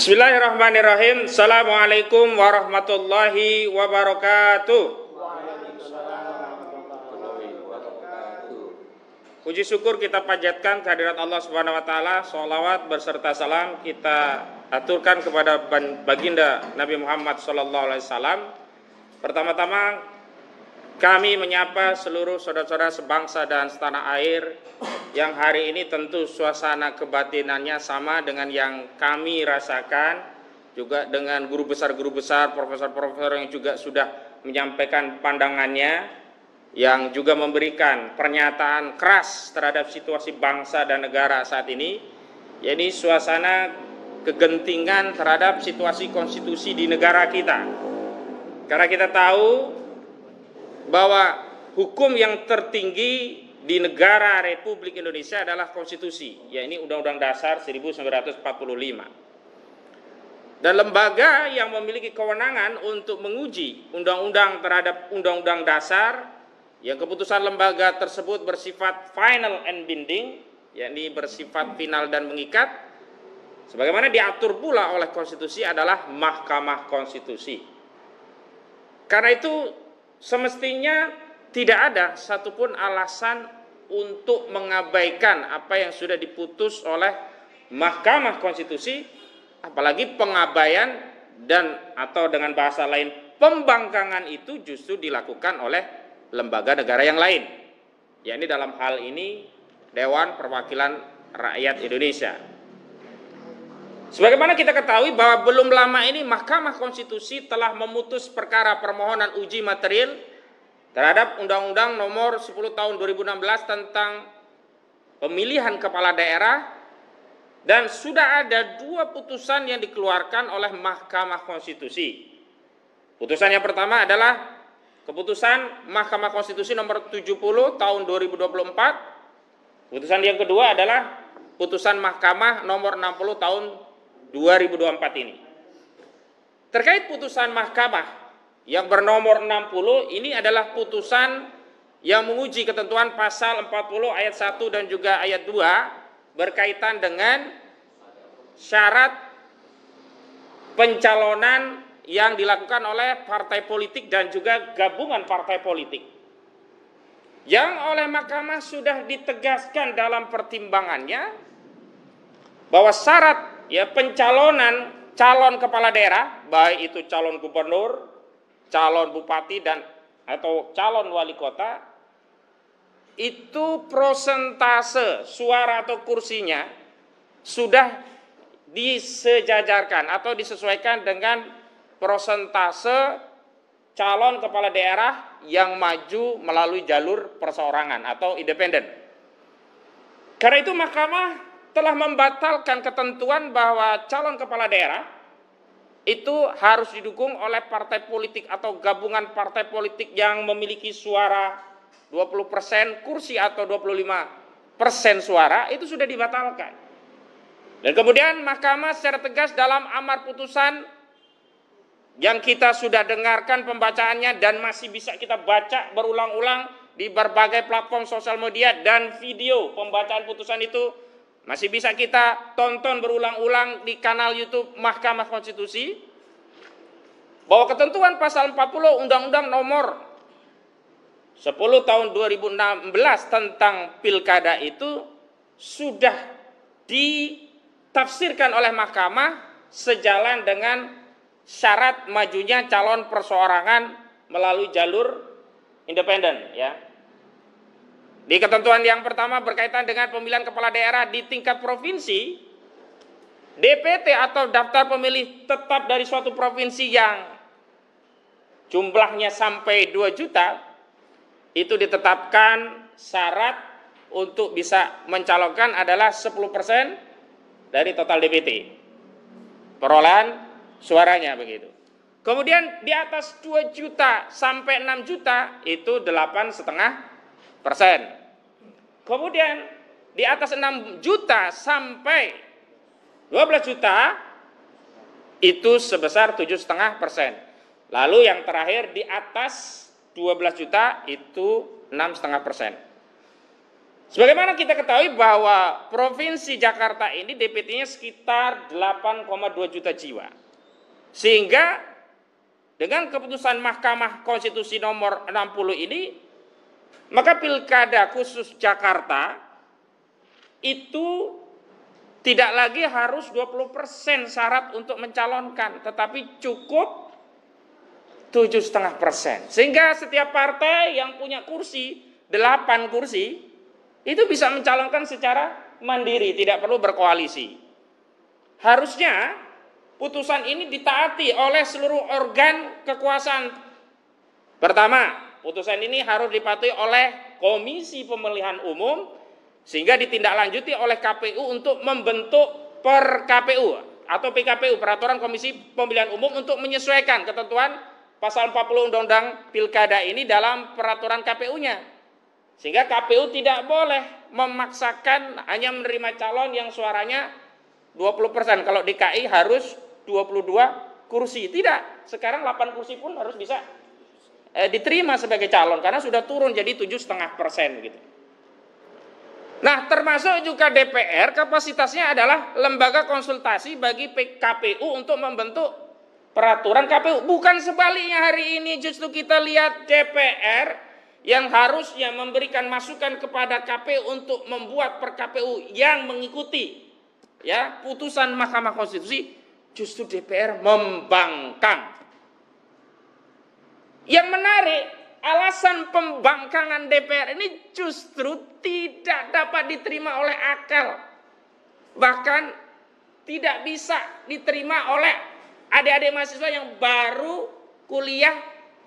Bismillahirrahmanirrahim. Assalamualaikum warahmatullahi wabarakatuh. Puji syukur kita panjatkan kehadirat Allah Subhanahu wa taala. Sholawat berserta salam kita aturkan kepada baginda Nabi Muhammad sallallahu alaihi wasallam. Pertama-tama kami menyapa seluruh saudara-saudara sebangsa dan setanah air yang hari ini tentu suasana kebatinannya sama dengan yang kami rasakan, juga dengan guru besar, profesor-profesor yang juga sudah menyampaikan pandangannya, yang juga memberikan pernyataan keras terhadap situasi bangsa dan negara saat ini, yakni suasana kegentingan terhadap situasi konstitusi di negara kita. Karena kita tahu bahwa hukum yang tertinggi di negara Republik Indonesia adalah konstitusi, yakni Undang-Undang Dasar 1945. Dan lembaga yang memiliki kewenangan untuk menguji undang-undang terhadap Undang-Undang Dasar, yang keputusan lembaga tersebut bersifat final and binding, yakni bersifat final dan mengikat, sebagaimana diatur pula oleh konstitusi, adalah Mahkamah Konstitusi. Karena itu semestinya tidak ada satupun alasan untuk mengabaikan apa yang sudah diputus oleh Mahkamah Konstitusi, apalagi pengabaian dan atau dengan bahasa lain pembangkangan itu justru dilakukan oleh lembaga negara yang lain, yakni dalam hal ini Dewan Perwakilan Rakyat Indonesia. Sebagaimana kita ketahui bahwa belum lama ini Mahkamah Konstitusi telah memutus perkara permohonan uji material terhadap Undang-Undang Nomor 10 Tahun 2016 tentang pemilihan kepala daerah, dan sudah ada dua putusan yang dikeluarkan oleh Mahkamah Konstitusi. Putusan yang pertama adalah keputusan Mahkamah Konstitusi Nomor 70 Tahun 2024. Putusan yang kedua adalah putusan Mahkamah Nomor 60 Tahun 2024 ini. Terkait putusan Mahkamah yang bernomor 60 ini adalah putusan yang menguji ketentuan pasal 40 ayat 1 dan juga ayat 2 berkaitan dengan syarat pencalonan yang dilakukan oleh partai politik dan juga gabungan partai politik, yang oleh Mahkamah sudah ditegaskan dalam pertimbangannya bahwa syarat pencalonan calon kepala daerah, baik itu calon gubernur, calon bupati dan atau calon wali kota, itu prosentase suara atau kursinya sudah disejajarkan atau disesuaikan dengan prosentase calon kepala daerah yang maju melalui jalur perseorangan atau independen. Karena itu Mahkamah telah membatalkan ketentuan bahwa calon kepala daerah itu harus didukung oleh partai politik atau gabungan partai politik yang memiliki suara 20% kursi atau 25% suara, itu sudah dibatalkan. Dan kemudian Mahkamah secara tegas dalam amar putusan yang kita sudah dengarkan pembacaannya dan masih bisa kita baca berulang-ulang di berbagai platform sosial media, dan video pembacaan putusan itu masih bisa kita tonton berulang-ulang di kanal YouTube Mahkamah Konstitusi, bahwa ketentuan pasal 40 Undang-Undang Nomor 10 Tahun 2016 tentang pilkada itu sudah ditafsirkan oleh Mahkamah sejalan dengan syarat majunya calon perseorangan melalui jalur independen, ya. Di ketentuan yang pertama berkaitan dengan pemilihan kepala daerah di tingkat provinsi, DPT atau daftar pemilih tetap dari suatu provinsi yang jumlahnya sampai 2 juta, itu ditetapkan syarat untuk bisa mencalonkan adalah 10% dari total DPT perolehan suaranya, begitu. Kemudian di atas 2 juta sampai 6 juta itu 8,5%. Kemudian di atas 6 juta sampai 12 juta itu sebesar 7,5%. Lalu yang terakhir di atas 12 juta itu 6,5%. Sebagaimana kita ketahui bahwa Provinsi Jakarta ini DPT-nya sekitar 8,2 juta jiwa. Sehingga dengan keputusan Mahkamah Konstitusi nomor 60 ini, maka pilkada khusus Jakarta itu tidak lagi harus 20% syarat untuk mencalonkan, tetapi cukup 7,5%. Sehingga setiap partai yang punya kursi, 8 kursi, itu bisa mencalonkan secara mandiri, tidak perlu berkoalisi. Harusnya putusan ini ditaati oleh seluruh organ kekuasaan. Pertama, putusan ini harus dipatuhi oleh Komisi Pemilihan Umum, sehingga ditindaklanjuti oleh KPU untuk membentuk per KPU atau PKPU, Peraturan Komisi Pemilihan Umum, untuk menyesuaikan ketentuan pasal 40 Undang-Undang Pilkada ini dalam peraturan KPU-nya. Sehingga KPU tidak boleh memaksakan hanya menerima calon yang suaranya 20%. Kalau DKI harus 22 kursi. Tidak, sekarang 8 kursi pun harus bisa diterima sebagai calon karena sudah turun jadi 7,5% gitu. Nah, termasuk juga DPR, kapasitasnya adalah lembaga konsultasi bagi KPU untuk membentuk peraturan KPU. Bukan sebaliknya, hari ini justru kita lihat DPR yang harusnya memberikan masukan kepada KPU untuk membuat per KPU yang mengikuti ya putusan Mahkamah Konstitusi, justru DPR membangkang. Yang menarik, alasan pembangkangan DPR ini justru tidak dapat diterima oleh akal. Bahkan tidak bisa diterima oleh adik-adik mahasiswa yang baru kuliah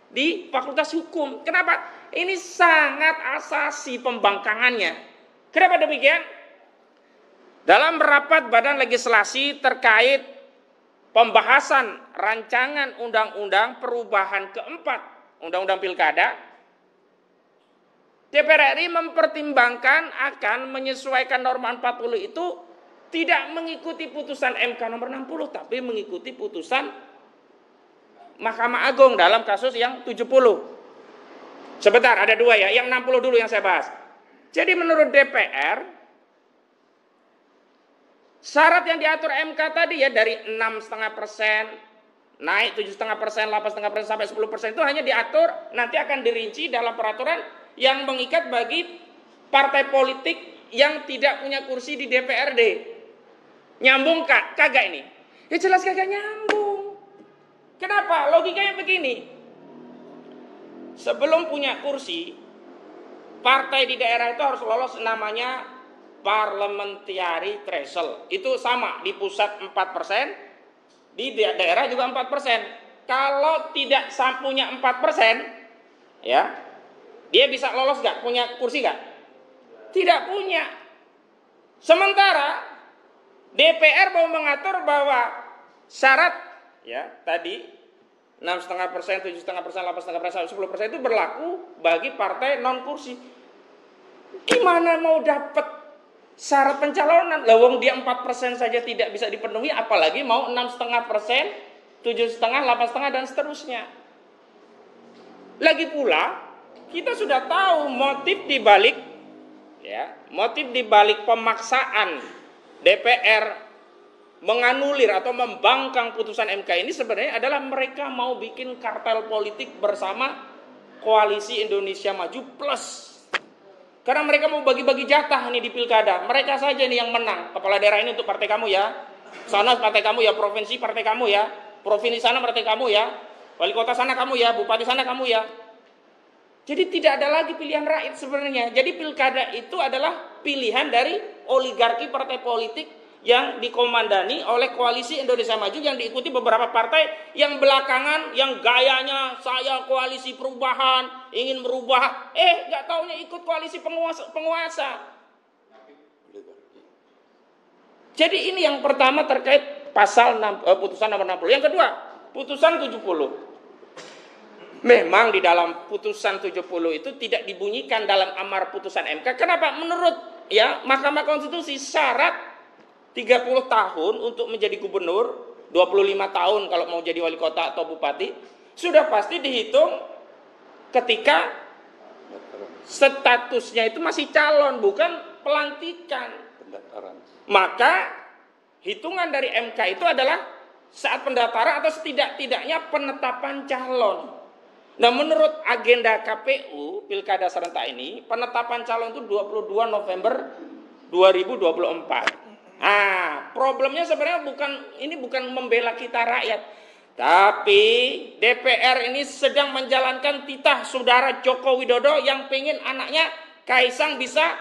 di Fakultas Hukum. Kenapa? Ini sangat asasi pembangkangannya. Kenapa demikian? Dalam rapat Badan Legislasi terkait pembahasan rancangan undang-undang perubahan keempat Undang-Undang Pilkada, DPR RI mempertimbangkan akan menyesuaikan norma 40 itu tidak mengikuti putusan MK nomor 60, tapi mengikuti putusan Mahkamah Agung dalam kasus yang 70. Sebentar, ada dua ya, yang 60 dulu yang saya bahas. Jadi menurut DPR, syarat yang diatur MK tadi ya dari 6,5%, naik 7,5%, 8,5% sampai 10% itu hanya diatur, nanti akan dirinci dalam peraturan yang mengikat bagi partai politik yang tidak punya kursi di DPRD. Nyambung kagak ini? Ya jelas kagak nyambung. Kenapa? Logikanya begini. Sebelum punya kursi, partai di daerah itu harus lolos namanya parliamentary threshold. Itu sama, di pusat 4%, di daerah juga 4%. Kalau tidak punya 4%, ya, dia bisa lolos gak? Punya kursi gak? Tidak punya. Sementara DPR mau mengatur bahwa syarat ya tadi 6,5%, 7,5%, 8,5%, 10% itu berlaku bagi partai non kursi. Gimana mau dapat syarat pencalonan? Lawang dia 4% saja tidak bisa dipenuhi, apalagi mau 6,5%, 7,5%, 8,5% dan seterusnya. Lagi pula kita sudah tahu motif dibalik pemaksaan DPR menganulir atau membangkang putusan MK ini sebenarnya adalah mereka mau bikin kartel politik bersama Koalisi Indonesia Maju Plus. Karena mereka mau bagi-bagi jatah nih di pilkada. Mereka saja nih yang menang. Kepala daerah ini untuk partai kamu ya. Sana partai kamu ya, provinsi partai kamu ya. Provinsi sana partai kamu ya. Wali kota sana kamu ya, bupati sana kamu ya. Jadi tidak ada lagi pilihan rakyat sebenarnya. Jadi pilkada itu adalah pilihan dari oligarki partai politik yang dikomandani oleh Koalisi Indonesia Maju yang diikuti beberapa partai yang belakangan yang gayanya saya koalisi perubahan, ingin merubah, nggak taunya ikut koalisi penguasa. Jadi ini yang pertama terkait pasal putusan nomor 60. Yang kedua, putusan 70. Memang di dalam putusan 70 itu tidak dibunyikan dalam amar putusan MK. Kenapa? Menurut Mahkamah Konstitusi syarat 30 tahun untuk menjadi gubernur, 25 tahun kalau mau jadi wali kota atau bupati, sudah pasti dihitung ketika Statusnya itu masih calon, bukan pelantikan. Pendaftaran. Maka hitungan dari MK itu adalah saat pendaftaran atau setidak-tidaknya penetapan calon. Nah, menurut agenda KPU Pilkada serentak ini, penetapan calon itu 22 November 2024. Problemnya sebenarnya bukan membela kita rakyat, tapi DPR ini sedang menjalankan titah saudara Joko Widodo yang pengen anaknya Kaisang bisa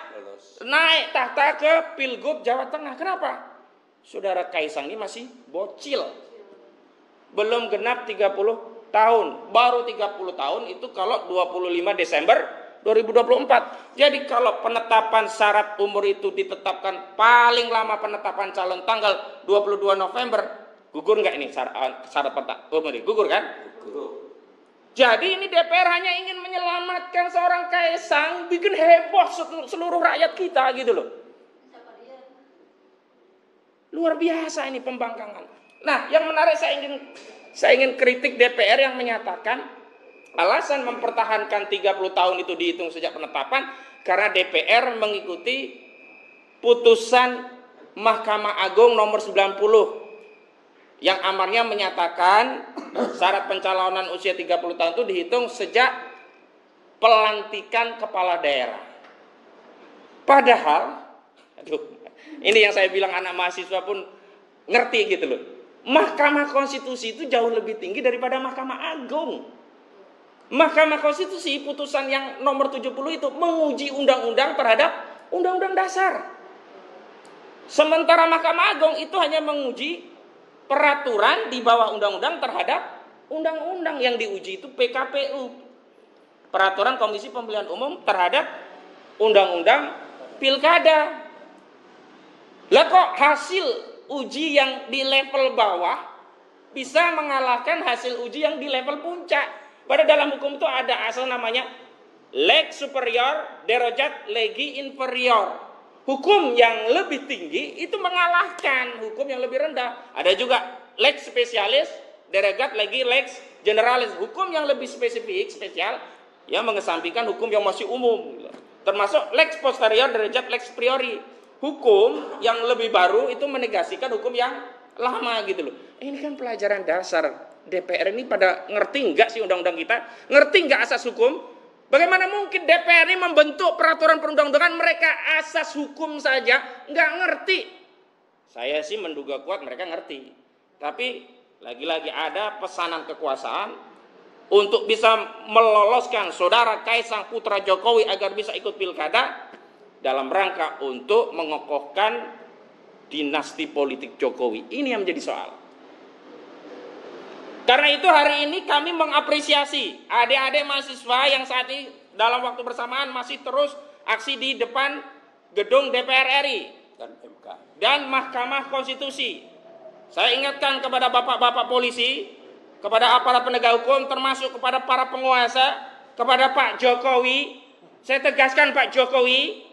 naik tahta ke Pilgub Jawa Tengah. Kenapa? Saudara Kaisang ini masih bocil, belum genap 30 tahun, baru 30 tahun itu kalau 25 Desember 2024. Jadi kalau penetapan syarat umur itu ditetapkan paling lama penetapan calon tanggal 22 November, gugur nggak ini syarat umur ini? Gugur kan? Gugur. Jadi ini DPR hanya ingin menyelamatkan seorang Kaisang, bikin heboh seluruh rakyat kita gitu loh. Luar biasa ini pembangkangan. Nah, yang menarik saya ingin kritik DPR yang menyatakan alasan mempertahankan 30 tahun itu dihitung sejak penetapan karena DPR mengikuti putusan Mahkamah Agung nomor 90 yang amarnya menyatakan syarat pencalonan usia 30 tahun itu dihitung sejak pelantikan kepala daerah. Padahal, ini yang saya bilang anak mahasiswa pun ngerti gitu loh. Mahkamah Konstitusi itu jauh lebih tinggi daripada Mahkamah Agung. Mahkamah Konstitusi putusan yang nomor 70 itu menguji undang-undang terhadap undang-undang dasar. Sementara Mahkamah Agung itu hanya menguji peraturan di bawah undang-undang terhadap undang-undang. Yang diuji itu PKPU, peraturan Komisi Pemilihan Umum terhadap undang-undang pilkada. Lah kok hasil uji yang di level bawah bisa mengalahkan hasil uji yang di level puncak? Pada dalam hukum itu ada asal namanya leg superior, derajat legi inferior. Hukum yang lebih tinggi itu mengalahkan hukum yang lebih rendah. Ada juga leg spesialis, derajat legi lex generalis. Hukum yang lebih spesifik, spesial, yang mengesampingkan hukum yang masih umum. Termasuk lex posterior, derajat lex priori. Hukum yang lebih baru itu menegasikan hukum yang lama gitu loh. Ini kan pelajaran dasar. DPR ini pada ngerti nggak sih undang-undang kita? Ngerti nggak asas hukum? Bagaimana mungkin DPR ini membentuk peraturan perundang-undangan mereka asas hukum saja nggak ngerti? Saya sih menduga kuat mereka ngerti. Tapi lagi-lagi ada pesanan kekuasaan untuk bisa meloloskan saudara Kaisang putra Jokowi agar bisa ikut pilkada dalam rangka untuk mengokohkan dinasti politik Jokowi. Ini yang menjadi soal. Karena itu hari ini kami mengapresiasi adik-adik mahasiswa yang saat ini dalam waktu bersamaan masih terus aksi di depan gedung DPR RI dan MK dan Mahkamah Konstitusi. Saya ingatkan kepada bapak-bapak polisi, kepada aparat penegak hukum, termasuk kepada para penguasa, kepada Pak Jokowi. Saya tegaskan Pak Jokowi,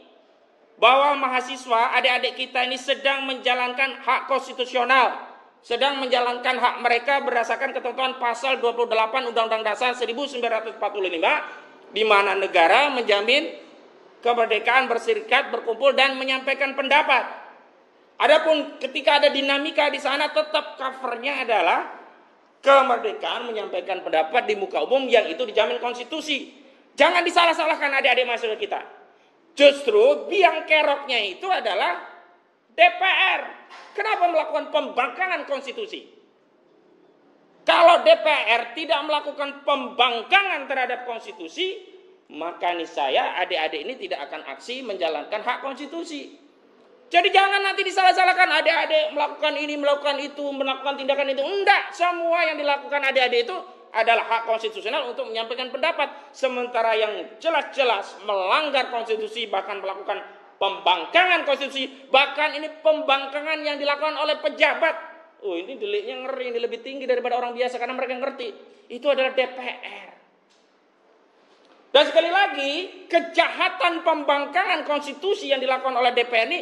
bahwa mahasiswa, adik-adik kita ini sedang menjalankan hak konstitusional, sedang menjalankan hak mereka berdasarkan ketentuan pasal 28 Undang-Undang Dasar 1945, di mana negara menjamin kemerdekaan berserikat, berkumpul, dan menyampaikan pendapat. Adapun ketika ada dinamika di sana, tetap covernya adalah kemerdekaan menyampaikan pendapat di muka umum yang itu dijamin konstitusi. Jangan disalah-salahkan adik-adik mahasiswa kita. Justru biang keroknya itu adalah DPR. Kenapa melakukan pembangkangan konstitusi? Kalau DPR tidak melakukan pembangkangan terhadap konstitusi, maka niscaya adik-adik ini tidak akan aksi menjalankan hak konstitusi. Jadi jangan nanti disalah-salahkan adik-adik melakukan ini, melakukan itu, melakukan tindakan itu. Enggak, semua yang dilakukan adik-adik itu adalah hak konstitusional untuk menyampaikan pendapat. Sementara yang jelas-jelas melanggar konstitusi, bahkan melakukan pembangkangan konstitusi, bahkan ini pembangkangan yang dilakukan oleh pejabat. Oh, ini deliknya ngeri, ini lebih tinggi daripada orang biasa karena mereka ngerti. Itu adalah DPR. Dan sekali lagi, kejahatan pembangkangan konstitusi yang dilakukan oleh DPR ini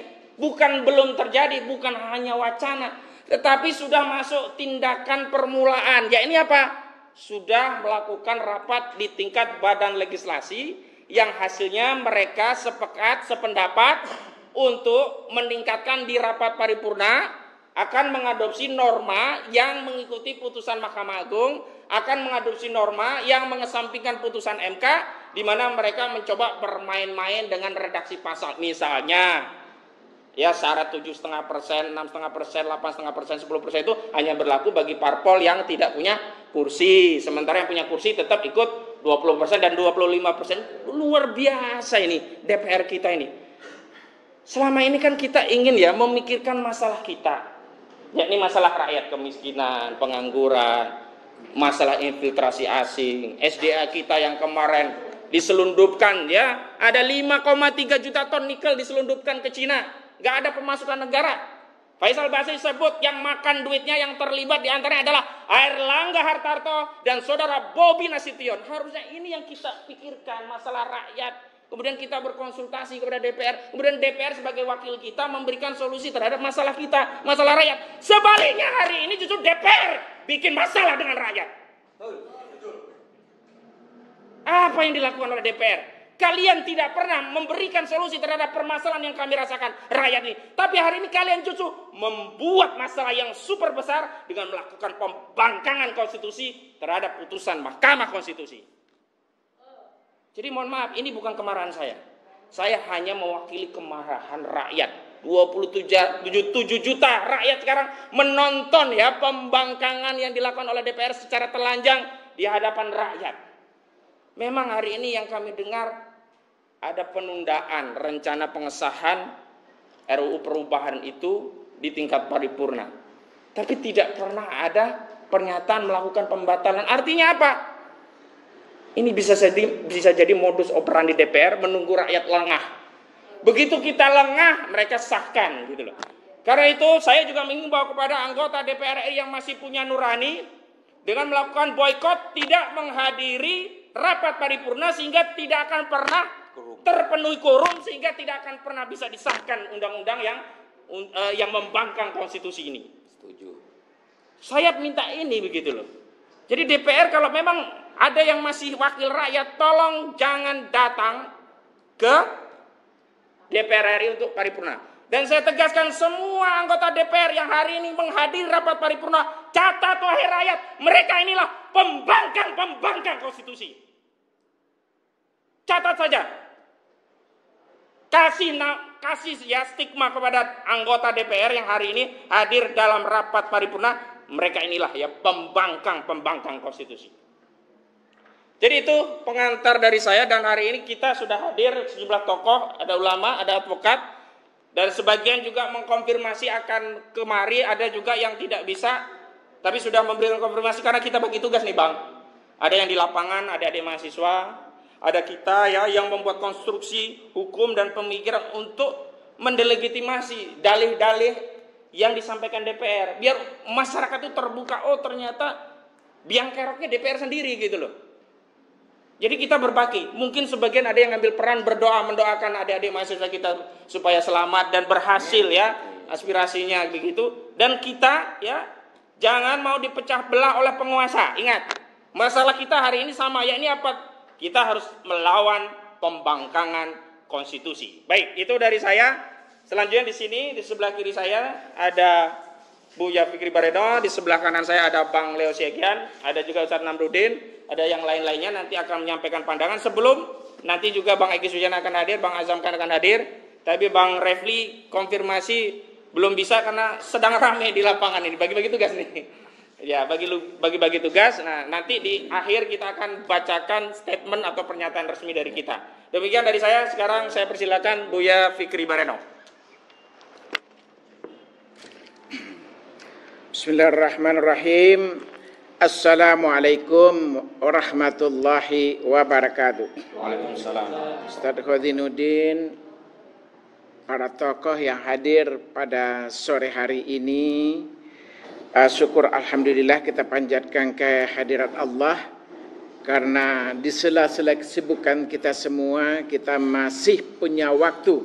belum terjadi, bukan hanya wacana, tetapi sudah masuk tindakan permulaan. Ya ini apa? Sudah melakukan rapat di tingkat badan legislasi yang hasilnya mereka sependapat untuk meningkatkan di rapat paripurna akan mengadopsi norma yang mengikuti putusan Mahkamah Agung, akan mengadopsi norma yang mengesampingkan putusan MK, di mana mereka mencoba bermain-main dengan redaksi pasal. Misalnya, ya syarat 7,5%, 6,5%, 8,5%, 10% itu hanya berlaku bagi parpol yang tidak punya kursi. Sementara yang punya kursi tetap ikut 20% dan 25%. Luar biasa ini DPR kita ini. Selama ini kan kita ingin ya memikirkan masalah kita, yakni masalah rakyat, kemiskinan, pengangguran, masalah infiltrasi asing, SDA kita yang kemarin diselundupkan ya, ada 5,3 juta ton nikel diselundupkan ke Cina, nggak ada pemasukan negara. Faisal Basri sebut yang makan duitnya yang terlibat diantaranya adalah Airlangga Hartarto dan saudara Bobi Nasution. Harusnya ini yang kita pikirkan, masalah rakyat. Kemudian kita berkonsultasi kepada DPR. Kemudian DPR sebagai wakil kita memberikan solusi terhadap masalah kita, masalah rakyat. Sebaliknya hari ini justru DPR bikin masalah dengan rakyat. Apa yang dilakukan oleh DPR? Kalian tidak pernah memberikan solusi terhadap permasalahan yang kami rasakan rakyat ini. Tapi hari ini kalian justru membuat masalah yang super besar dengan melakukan pembangkangan konstitusi terhadap putusan Mahkamah Konstitusi. Jadi mohon maaf, ini bukan kemarahan saya. Saya hanya mewakili kemarahan rakyat. 27 juta rakyat sekarang menonton ya pembangkangan yang dilakukan oleh DPR secara telanjang di hadapan rakyat. Memang hari ini yang kami dengar ada penundaan rencana pengesahan RUU perubahan itu di tingkat paripurna. Tapi tidak pernah ada pernyataan melakukan pembatalan. Artinya apa? Ini bisa jadi modus operandi DPR menunggu rakyat lengah. Begitu kita lengah, mereka sahkan gitu loh. Karena itu saya juga mengimbau kepada anggota DPR RI yang masih punya nurani dengan melakukan boikot, tidak menghadiri rapat paripurna sehingga tidak akan pernah terpenuhi quorum, sehingga tidak akan pernah bisa disahkan undang-undang yang membangkang konstitusi ini. Setuju. Saya minta ini begitu loh. Jadi DPR kalau memang ada yang masih wakil rakyat, tolong jangan datang ke DPR RI untuk paripurna. Dan saya tegaskan semua anggota DPR yang hari ini menghadiri rapat paripurna, catat wahai rakyat, mereka inilah pembangkang konstitusi. Catat saja. Kasih ya stigma kepada anggota DPR yang hari ini hadir dalam rapat paripurna, mereka inilah ya pembangkang konstitusi. Jadi itu pengantar dari saya, dan hari ini kita sudah hadir sejumlah tokoh, ada ulama, ada advokat, dan sebagian juga mengkonfirmasi akan kemari, ada juga yang tidak bisa, tapi sudah memberikan konfirmasi karena kita bagi tugas nih Bang. Ada yang di lapangan, ada adik mahasiswa, ada kita ya yang membuat konstruksi hukum dan pemikiran untuk mendelegitimasi dalih-dalih yang disampaikan DPR, biar masyarakat itu terbuka, oh ternyata biang keroknya DPR sendiri gitu loh. Jadi kita berbagi, mungkin sebagian ada yang ngambil peran berdoa, mendoakan adik-adik mahasiswa kita supaya selamat dan berhasil ya aspirasinya begitu. Dan kita ya jangan mau dipecah belah oleh penguasa. Ingat, masalah kita hari ini sama, yakni apa? Kita harus melawan pembangkangan konstitusi. Baik, itu dari saya. Selanjutnya di sini di sebelah kiri saya ada Buya Fikri Bareno, di sebelah kanan saya ada Bang Leo Siegian, ada juga Ustaz Namrudin, ada yang lain-lainnya nanti akan menyampaikan pandangan. Sebelum nanti juga Bang Egi Sujana akan hadir, Bang Azam akan hadir, tapi Bang Refli konfirmasi belum bisa karena sedang ramai di lapangan ini, bagi-bagi tugas nih. Ya, bagi-bagi tugas. Nah, nanti di akhir kita akan bacakan statement atau pernyataan resmi dari kita. Demikian dari saya. Sekarang saya persilakan Buya Fikri Bareno. Bismillahirrahmanirrahim. Assalamualaikum warahmatullahi wabarakatuh. Waalaikumsalam. Ustaz Khodinuddin, para tokoh yang hadir pada sore hari ini, syukur alhamdulillah kita panjatkan kehadirat Allah, karena di sela-sela kesibukan kita semua, kita masih punya waktu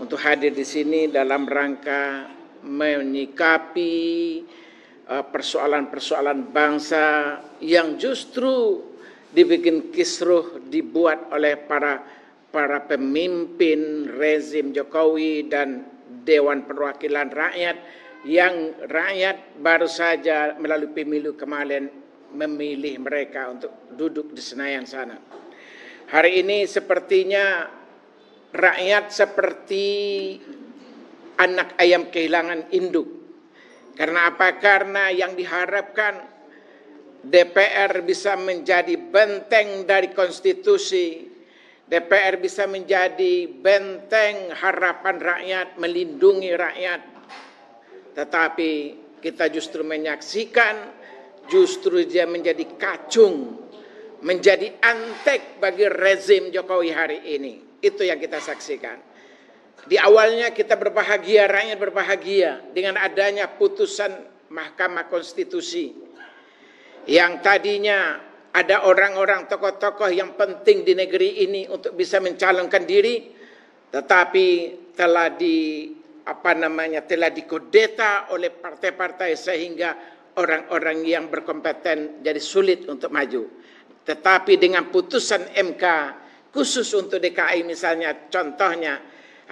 untuk hadir di sini dalam rangka menyikapi persoalan-persoalan bangsa yang justru dibikin kisruh, dibuat oleh para pemimpin rezim Jokowi dan Dewan Perwakilan Rakyat, yang rakyat baru saja melalui pemilu kemarin memilih mereka untuk duduk di Senayan sana. Hari ini sepertinya rakyat seperti anak ayam kehilangan induk. Karena apa? Karena yang diharapkan DPR bisa menjadi benteng dari konstitusi, DPR bisa menjadi benteng harapan rakyat, melindungi rakyat. Tetapi kita justru menyaksikan, justru dia menjadi kacung, menjadi antek bagi rezim Jokowi hari ini. Itu yang kita saksikan. Di awalnya kita berbahagia, rakyat berbahagia dengan adanya putusan Mahkamah Konstitusi. Yang tadinya ada orang-orang tokoh-tokoh yang penting di negeri ini untuk bisa mencalonkan diri, tetapi telah telah dikudeta oleh partai-partai sehingga orang-orang yang berkompeten jadi sulit untuk maju. Tetapi dengan putusan MK khusus untuk DKI misalnya, contohnya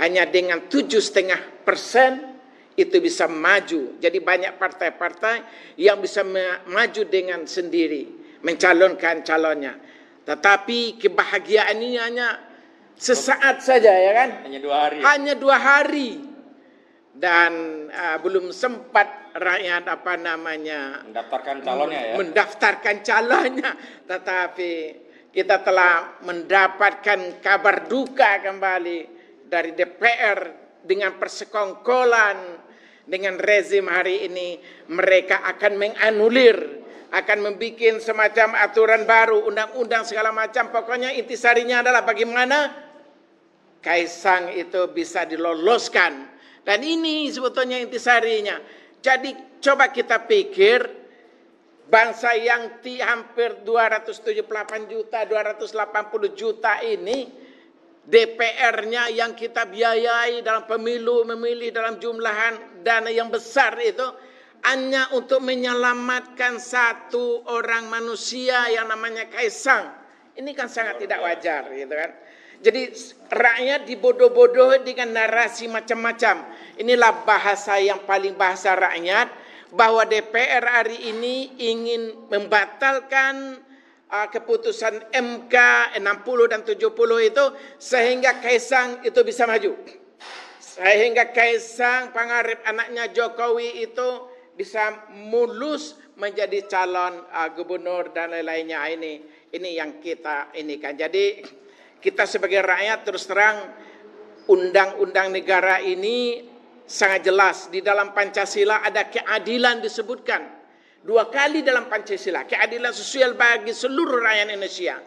hanya dengan 7,5% itu bisa maju. Jadi banyak partai-partai yang bisa maju dengan sendiri, mencalonkan calonnya. Tetapi kebahagiaan ini hanya sesaat saja, ya kan? Hanya 2 hari. Dan belum sempat rakyat mendaftarkan calonnya ya. Mendaftarkan calonnya. Tetapi kita telah mendapatkan kabar duka kembali dari DPR dengan persekongkolan dengan rezim hari ini. Mereka akan menganulir, akan membuat semacam aturan baru, undang-undang segala macam. Pokoknya intisarinya adalah bagaimana Kaisang itu bisa diloloskan. Dan ini sebetulnya intisarinya. Jadi coba kita pikir, bangsa yang hampir 278 juta, 280 juta ini, DPR-nya yang kita biayai dalam pemilu, memilih dalam jumlahan dana yang besar itu, hanya untuk menyelamatkan satu orang manusia yang namanya Kaisang. Ini kan sangat tidak wajar, gitu kan. Jadi rakyat dibodoh-bodoh dengan narasi macam-macam. Inilah bahasa yang paling bahasa rakyat, bahwa DPR hari ini ingin membatalkan keputusan MK 60 dan 70 itu, sehingga Kaisang itu bisa maju. Sehingga Kaisang Pangarep, anaknya Jokowi itu bisa mulus menjadi calon gubernur dan lain-lainnya. Ini yang kita ini kan. Jadi kita sebagai rakyat terus terang, undang-undang negara ini sangat jelas. Di dalam Pancasila ada keadilan disebutkan 2 kali dalam Pancasila, keadilan sosial bagi seluruh rakyat Indonesia.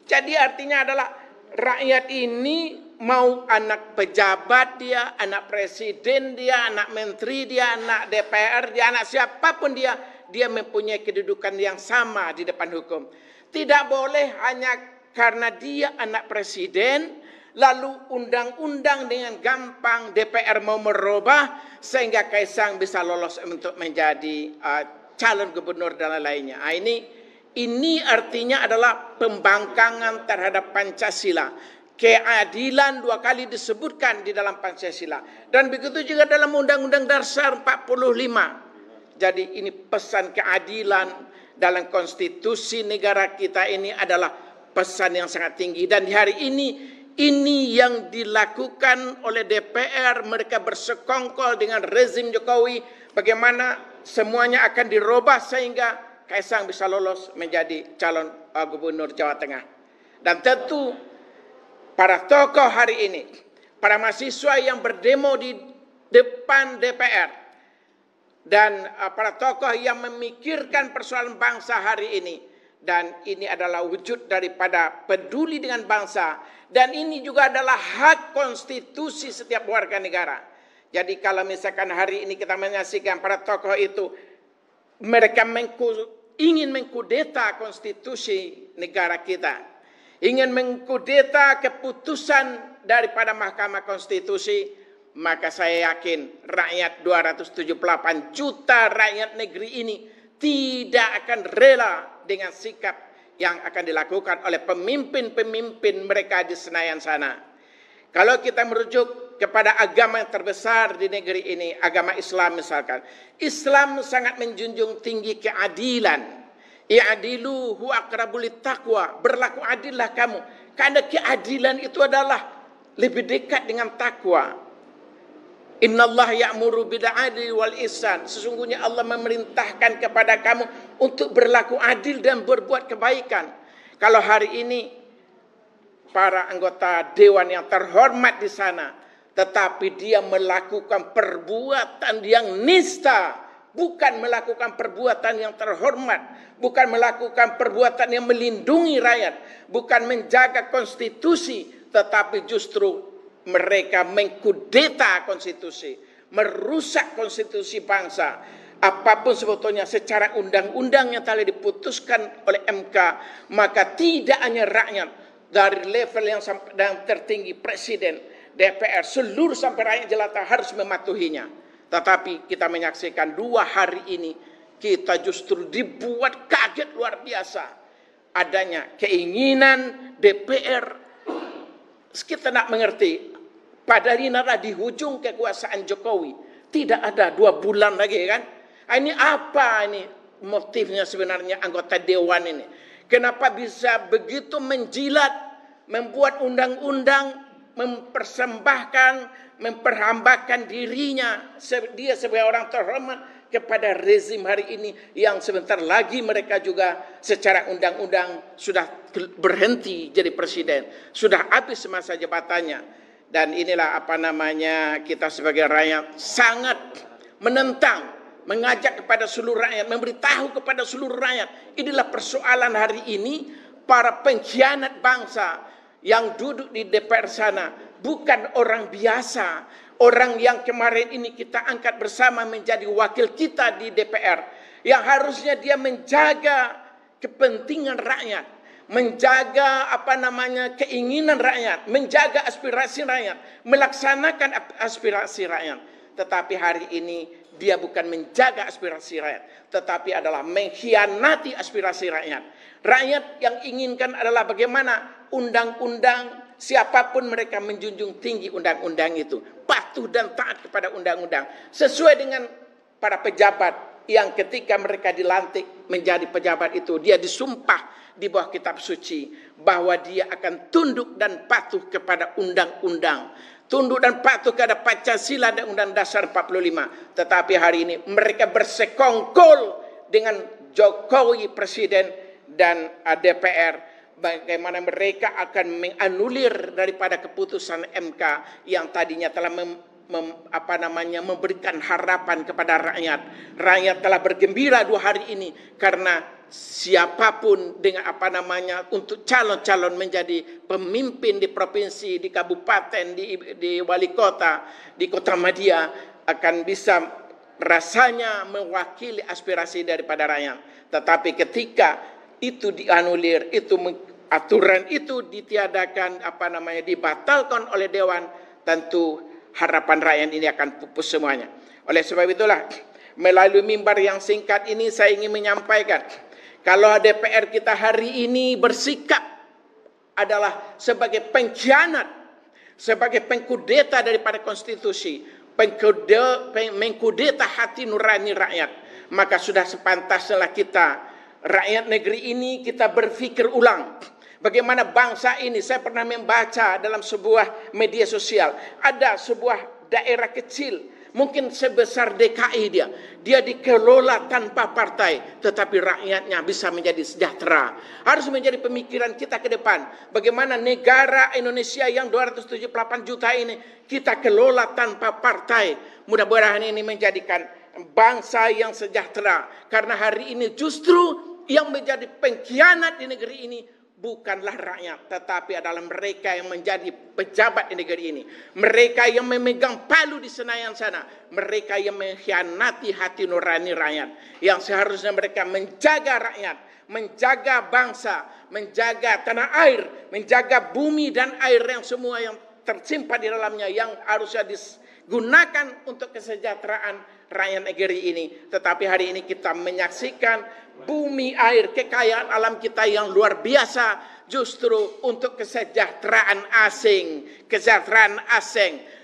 Jadi artinya adalah rakyat ini mau anak pejabat dia, anak presiden dia, anak menteri dia, anak DPR dia, anak siapapun dia mempunyai kedudukan yang sama di depan hukum. Tidak boleh hanya karena dia anak presiden, lalu undang-undang dengan gampang DPR mau merubah sehingga Kaisang bisa lolos untuk menjadi calon gubernur dan lainnya. Ini artinya adalah pembangkangan terhadap Pancasila. Keadilan 2 kali disebutkan di dalam Pancasila. Dan begitu juga dalam Undang-Undang Dasar 45. Jadi ini pesan keadilan dalam konstitusi negara kita ini adalah pesan yang sangat tinggi. Dan di hari ini yang dilakukan oleh DPR. Mereka bersekongkol dengan rezim Jokowi, bagaimana semuanya akan dirubah sehingga Kaisang bisa lolos menjadi calon gubernur Jawa Tengah. Dan tentu para tokoh hari ini, para mahasiswa yang berdemo di depan DPR, dan para tokoh yang memikirkan persoalan bangsa hari ini, dan ini adalah wujud daripada peduli dengan bangsa, dan ini juga adalah hak konstitusi setiap warga negara. Jadi kalau misalkan hari ini kita menyaksikan para tokoh itu, mereka ingin mengkudeta konstitusi negara kita, ingin mengkudeta keputusan daripada Mahkamah Konstitusi, maka saya yakin rakyat 278 juta rakyat negeri ini tidak akan rela dengan sikap yang akan dilakukan oleh pemimpin-pemimpin mereka di Senayan sana. Kalau kita merujuk kepada agama yang terbesar di negeri ini, agama Islam misalkan. Islam sangat menjunjung tinggi keadilan. I'adilu huwa aqrabu littaqwa. Berlaku adillah kamu. Karena keadilan itu adalah lebih dekat dengan takwa. Innallaha ya'muru bil 'adli wal ihsan. Sesungguhnya Allah memerintahkan kepada kamu untuk berlaku adil dan berbuat kebaikan. Kalau hari ini para anggota dewan yang terhormat di sana, tetapi dia melakukan perbuatan yang nista, bukan melakukan perbuatan yang terhormat, bukan melakukan perbuatan yang melindungi rakyat, bukan menjaga konstitusi, tetapi justru mereka mengkudeta konstitusi, merusak konstitusi bangsa. Apapun sebetulnya secara undang-undang yang telah diputuskan oleh MK, maka tidak hanya rakyat dari level yang tertinggi, presiden, DPR, seluruh sampai rakyat jelata harus mematuhinya. Tetapi kita menyaksikan 2 hari ini, kita justru dibuat kaget luar biasa. Adanya keinginan DPR, kita nak mengerti, pada ini adalah di hujung kekuasaan Jokowi. Tidak ada 2 bulan lagi kan. Ini apa ini motifnya sebenarnya anggota dewan ini? Kenapa bisa begitu menjilat, membuat undang-undang, mempersembahkan, memperhambakan dirinya, dia sebagai orang terhormat kepada rezim hari ini yang sebentar lagi mereka juga secara undang-undang sudah berhenti jadi presiden, sudah habis masa jabatannya. Dan inilah kita sebagai rakyat sangat menentang, mengajak kepada seluruh rakyat, memberitahu kepada seluruh rakyat, inilah persoalan hari ini. Para pengkhianat bangsa yang duduk di DPR sana bukan orang biasa. Orang yang kemarin ini kita angkat bersama menjadi wakil kita di DPR, yang harusnya dia menjaga kepentingan rakyat, menjaga keinginan rakyat, menjaga aspirasi rakyat, melaksanakan aspirasi rakyat. Tetapi hari ini dia bukan menjaga aspirasi rakyat, tetapi adalah mengkhianati aspirasi rakyat. Rakyat yang inginkan adalah bagaimana undang-undang, siapapun mereka menjunjung tinggi undang-undang itu, patuh dan taat kepada undang-undang, sesuai dengan para pejabat yang ketika mereka dilantik menjadi pejabat itu, dia disumpah di bawah kitab suci bahwa dia akan tunduk dan patuh kepada undang-undang, tunduk dan patuh kepada Pancasila dan Undang Dasar 45. Tetapi hari ini mereka bersekongkol dengan Jokowi presiden dan DPR, bagaimana mereka akan menganulir daripada keputusan MK yang tadinya telah memberikan harapan kepada rakyat. Rakyat telah bergembira 2 hari ini karena siapapun dengan untuk calon-calon menjadi pemimpin di provinsi, di kabupaten, di wali kota, di kota Madia akan bisa rasanya mewakili aspirasi daripada rakyat. Tetapi ketika itu dianulir, aturan itu ditiadakan, dibatalkan oleh dewan, tentu harapan rakyat ini akan pupus semuanya. Oleh sebab itulah, melalui mimbar yang singkat ini saya ingin menyampaikan, kalau DPR kita hari ini bersikap adalah sebagai pengkhianat, sebagai pengkudeta daripada konstitusi, mengkudeta hati nurani rakyat, maka sudah sepantasnya kita, rakyat negeri ini, kita berpikir ulang. Bagaimana bangsa ini, saya pernah membaca dalam sebuah media sosial, ada sebuah daerah kecil, mungkin sebesar DKI dia dikelola tanpa partai, tetapi rakyatnya bisa menjadi sejahtera. Harus menjadi pemikiran kita ke depan, bagaimana negara Indonesia yang 278 juta ini kita kelola tanpa partai. Mudah-mudahan ini menjadikan bangsa yang sejahtera, karena hari ini justru yang menjadi pengkhianat di negeri ini bukanlah rakyat, tetapi adalah mereka yang menjadi pejabat di negeri ini. Mereka yang memegang palu di Senayan sana, mereka yang mengkhianati hati nurani rakyat, yang seharusnya mereka menjaga rakyat, menjaga bangsa, menjaga tanah air, menjaga bumi dan air yang semua yang tersimpan di dalamnya yang harusnya digunakan untuk kesejahteraan rakyat negeri ini. Tetapi hari ini kita menyaksikan bumi, air, kekayaan alam kita yang luar biasa justru untuk kesejahteraan asing.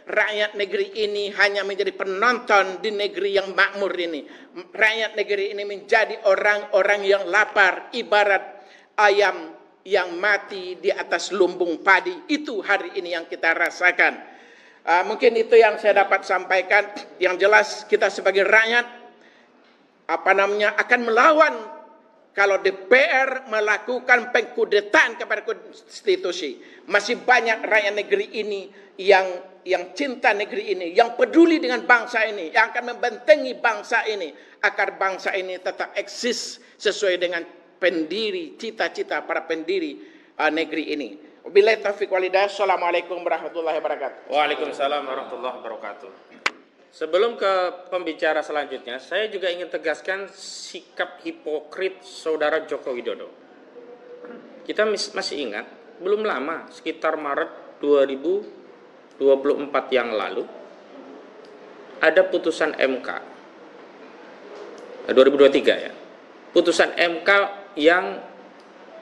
Rakyat negeri ini hanya menjadi penonton di negeri yang makmur ini. Rakyat negeri ini menjadi orang-orang yang lapar, ibarat ayam yang mati di atas lumbung padi. Itu hari ini yang kita rasakan. Mungkin itu yang saya dapat sampaikan. Yang jelas kita sebagai rakyat akan melawan kalau DPR melakukan pengkudetaan kepada konstitusi. Masih banyak rakyat negeri ini yang cinta negeri ini, yang peduli dengan bangsa ini, yang akan membentengi bangsa ini agar bangsa ini tetap eksis sesuai dengan cita-cita para pendiri negeri ini. Wabillahi taufiq wal hidayah. Assalamualaikum warahmatullahi wabarakatuh. Waalaikumsalam warahmatullahi wabarakatuh. Sebelum ke pembicara selanjutnya, saya juga ingin tegaskan sikap hipokrit Saudara Joko Widodo. Kita masih ingat, belum lama, sekitar Maret 2024 yang lalu, ada putusan MK 2023 ya. Putusan MK yang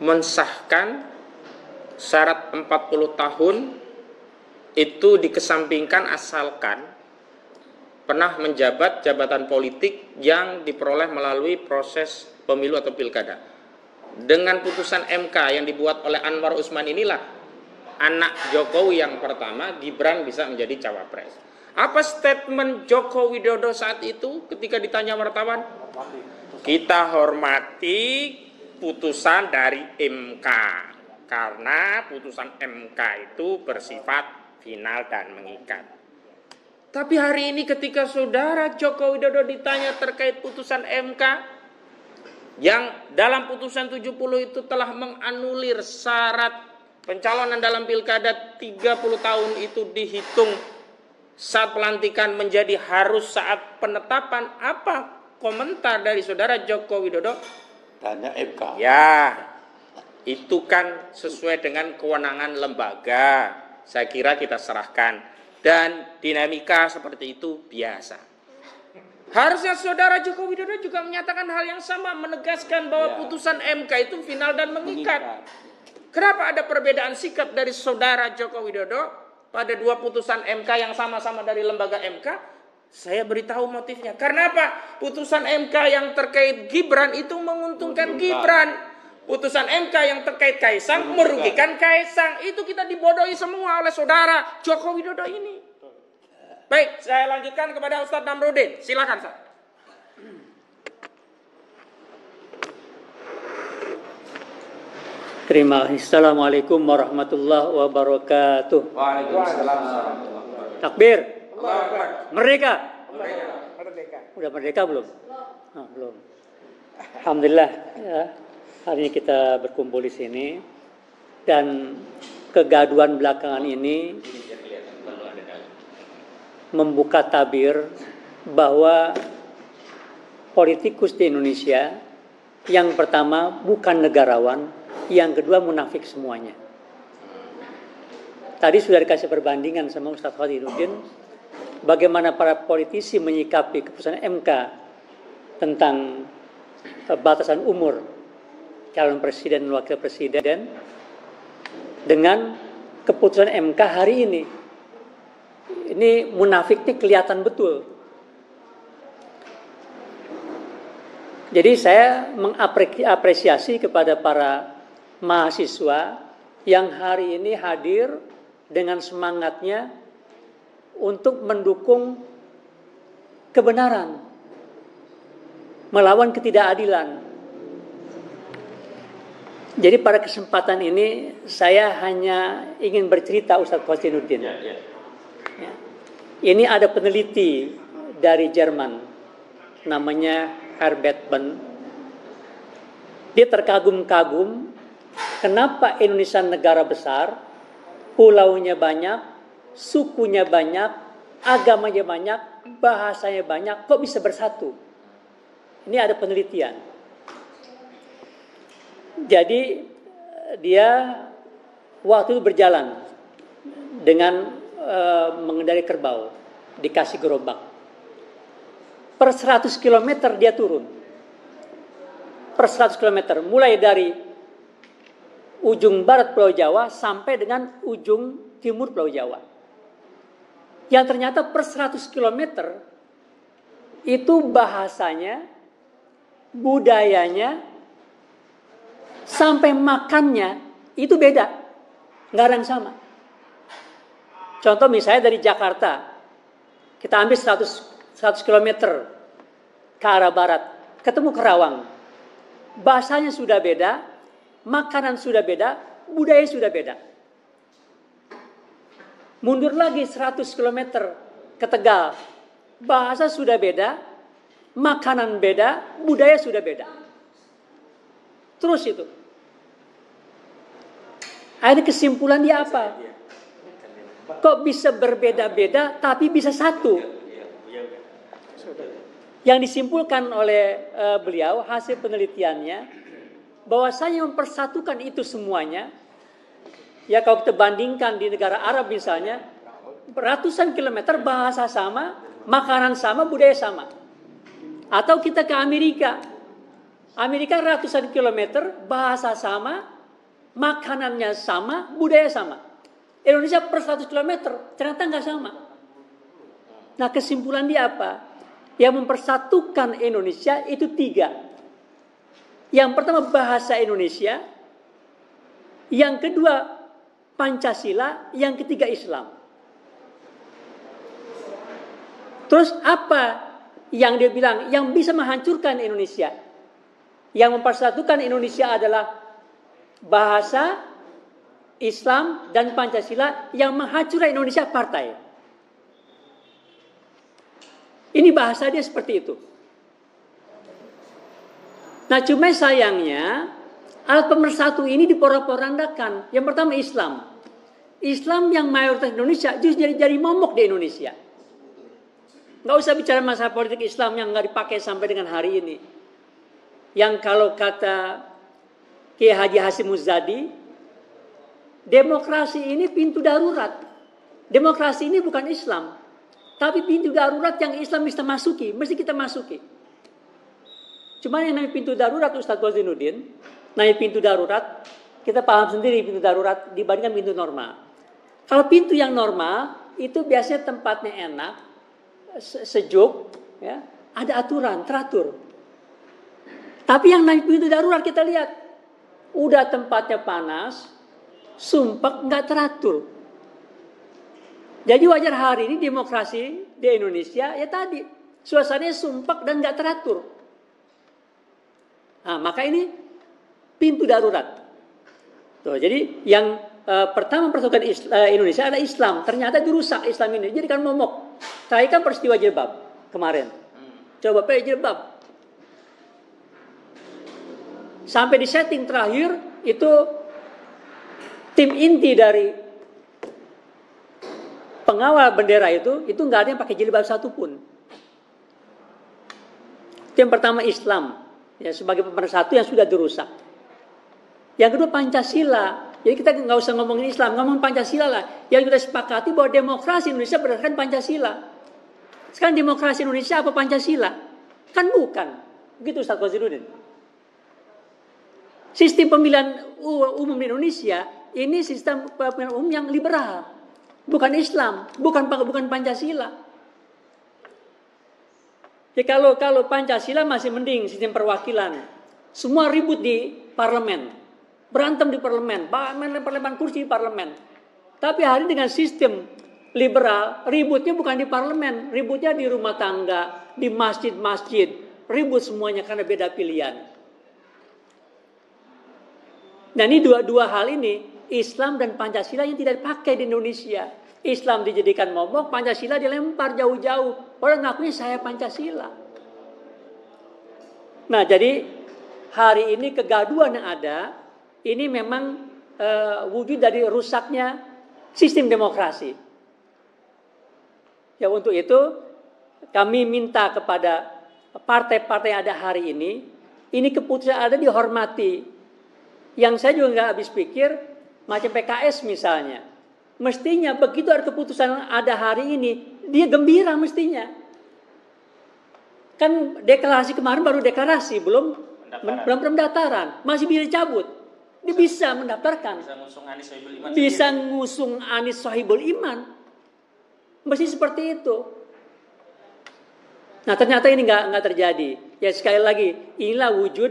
mensahkan syarat 40 tahun itu dikesampingkan asalkan pernah menjabat jabatan politik yang diperoleh melalui proses pemilu atau pilkada. Dengan putusan MK yang dibuat oleh Anwar Usman inilah anak Jokowi yang pertama, Gibran, bisa menjadi cawapres. Apa statement Joko Widodo saat itu ketika ditanya wartawan? Kita hormati putusan dari MK karena putusan MK itu bersifat final dan mengikat. Tapi hari ini ketika Saudara Joko Widodo ditanya terkait putusan MK yang dalam putusan 70 itu telah menganulir syarat pencalonan dalam pilkada 30 tahun itu dihitung saat pelantikan menjadi harus saat penetapan, apa komentar dari Saudara Joko Widodo? Tanya MK. Ya, itu kan sesuai dengan kewenangan lembaga. Saya kira kita serahkan. Dan dinamika seperti itu biasa. Harusnya Saudara Joko Widodo juga menyatakan hal yang sama, menegaskan bahwa putusan MK itu final dan mengikat. Kenapa ada perbedaan sikap dari Saudara Joko Widodo pada dua putusan MK yang sama-sama dari lembaga MK? Saya beritahu motifnya. Karena apa? Putusan MK yang terkait Gibran itu menguntungkan Gibran. Putusan MK yang terkait Kaisang merugikan Kaisang. Itu kita dibodohi semua oleh Saudara Joko Widodo ini. Baik, saya lanjutkan kepada Ustadz Namrudin. Silakan, Ustaz. Terima kasih. Assalamualaikum warahmatullahi wabarakatuh. Waalaikumsalam. Takbir. Merdeka. Merdeka. Udah merdeka belum? Belum. Alhamdulillah ya. Hari ini kita berkumpul di sini dan kegaduhan belakangan ini membuka tabir bahwa politikus di Indonesia yang pertama bukan negarawan, yang kedua munafik semuanya. Tadi sudah dikasih perbandingan sama Ustadz Khadiruddin bagaimana para politisi menyikapi keputusan MK tentang batasan umur calon presiden dan wakil presiden dengan keputusan MK hari ini. Ini munafiknya kelihatan betul. Jadi saya mengapresiasi kepada para mahasiswa yang hari ini hadir dengan semangatnya untuk mendukung kebenaran, melawan ketidakadilan. Jadi pada kesempatan ini saya hanya ingin bercerita Ustadz Khadiruddin. Ya. Ini ada peneliti dari Jerman, namanya Herbert Benn. Dia terkagum-kagum kenapa Indonesia negara besar, pulaunya banyak, sukunya banyak, agamanya banyak, bahasanya banyak, kok bisa bersatu? Ini ada penelitian. Jadi dia waktu itu berjalan dengan mengendari kerbau, dikasih gerobak. Per 100 km dia turun. Per 100 km, mulai dari ujung barat Pulau Jawa sampai dengan ujung timur Pulau Jawa. Yang ternyata per 100 km itu bahasanya, budayanya, sampai makannya itu beda. Nggak ada yang sama. Contoh misalnya dari Jakarta, kita ambil 100 km ke arah barat, ketemu Kerawang. Bahasanya sudah beda, makanan sudah beda, budaya sudah beda. Mundur lagi 100 km ke Tegal, bahasa sudah beda, makanan beda, budaya sudah beda. Terus itu. Akhirnya kesimpulan dia apa? Kok bisa berbeda-beda tapi bisa satu? Yang disimpulkan oleh beliau hasil penelitiannya, bahwasanya mempersatukan itu semuanya, ya kalau kita bandingkan di negara Arab misalnya, ratusan kilometer bahasa sama, makanan sama, budaya sama. Atau kita ke Amerika, Amerika ratusan kilometer, bahasa sama, makanannya sama, budaya sama. Indonesia per 100 km ternyata nggak sama. Nah kesimpulan dia apa? Yang mempersatukan Indonesia itu 3. Yang pertama bahasa Indonesia, yang kedua Pancasila, yang ketiga Islam. Terus apa yang dia bilang yang bisa menghancurkan Indonesia? Yang mempersatukan Indonesia adalah bahasa, Islam, dan Pancasila. Yang menghancurkan Indonesia partai. Ini bahasa dia seperti itu. Nah cuma sayangnya alat pemersatu ini diporak-porandakan. Yang pertama Islam. Islam yang mayoritas Indonesia justru jadi momok di Indonesia. Nggak usah bicara masalah politik Islam yang nggak dipakai sampai dengan hari ini. Yang kalau kata Kiai Haji Hasyim Muzadi, demokrasi ini pintu darurat. Demokrasi ini bukan Islam, tapi pintu darurat yang Islam bisa masuki, mesti kita masuki. Cuma yang namanya pintu darurat, Ustaz Wazinuddin, namanya pintu darurat, kita paham sendiri pintu darurat dibandingkan pintu normal. Kalau pintu yang normal, itu biasanya tempatnya enak, sejuk, ya, ada aturan, teratur. Tapi yang namanya pintu darurat kita lihat, udah tempatnya panas, sumpek, nggak teratur. Jadi wajar hari ini demokrasi di Indonesia ya tadi suasananya sumpek dan nggak teratur. Nah, maka ini pintu darurat. Tuh, jadi yang pertama persatukan Indonesia ada Islam. Ternyata dirusak Islam ini. Jadi kan momok. Terakhir kan peristiwa jilbab kemarin. Coba pakai jilbab. Sampai di setting terakhir itu tim inti dari pengawal bendera itu nggak ada yang pakai jilbab satupun. Itu yang pertama Islam, ya sebagai pemersatu yang sudah dirusak. Yang kedua Pancasila. Jadi kita nggak usah ngomongin Islam, ngomong Pancasila lah. Yang kita sepakati bahwa demokrasi Indonesia berdasarkan Pancasila. Sekarang demokrasi Indonesia apa Pancasila? Kan bukan. Begitu Ustaz Wazinuddin. Sistem pemilihan umum di Indonesia ini sistem pemilihan umum yang liberal, bukan Islam, bukan Pancasila. Ya kalau Pancasila masih mending sistem perwakilan, semua ribut di parlemen, berantem di parlemen, parlemen kursi di parlemen. Tapi hari dengan sistem liberal, ributnya bukan di parlemen, ributnya di rumah tangga, di masjid-masjid, ribut semuanya karena beda pilihan. Nah ini dua hal ini, Islam dan Pancasila yang tidak dipakai di Indonesia. Islam dijadikan momok, Pancasila dilempar jauh-jauh. Orang ngakunya saya Pancasila. Nah jadi hari ini kegaduhan yang ada, ini memang wujud dari rusaknya sistem demokrasi. Ya untuk itu kami minta kepada partai-partai yang ada hari ini keputusan ada dihormati. Yang saya juga nggak habis pikir, macam PKS misalnya. Mestinya begitu ada keputusan ada hari ini, dia gembira mestinya. Kan deklarasi kemarin baru deklarasi, belum pendaftaran, masih bisa cabut. Dia bisa mendaftarkan. Bisa ngusung Anies Sohibul Iman. Mesti seperti itu. Nah ternyata ini nggak terjadi. Ya sekali lagi, inilah wujud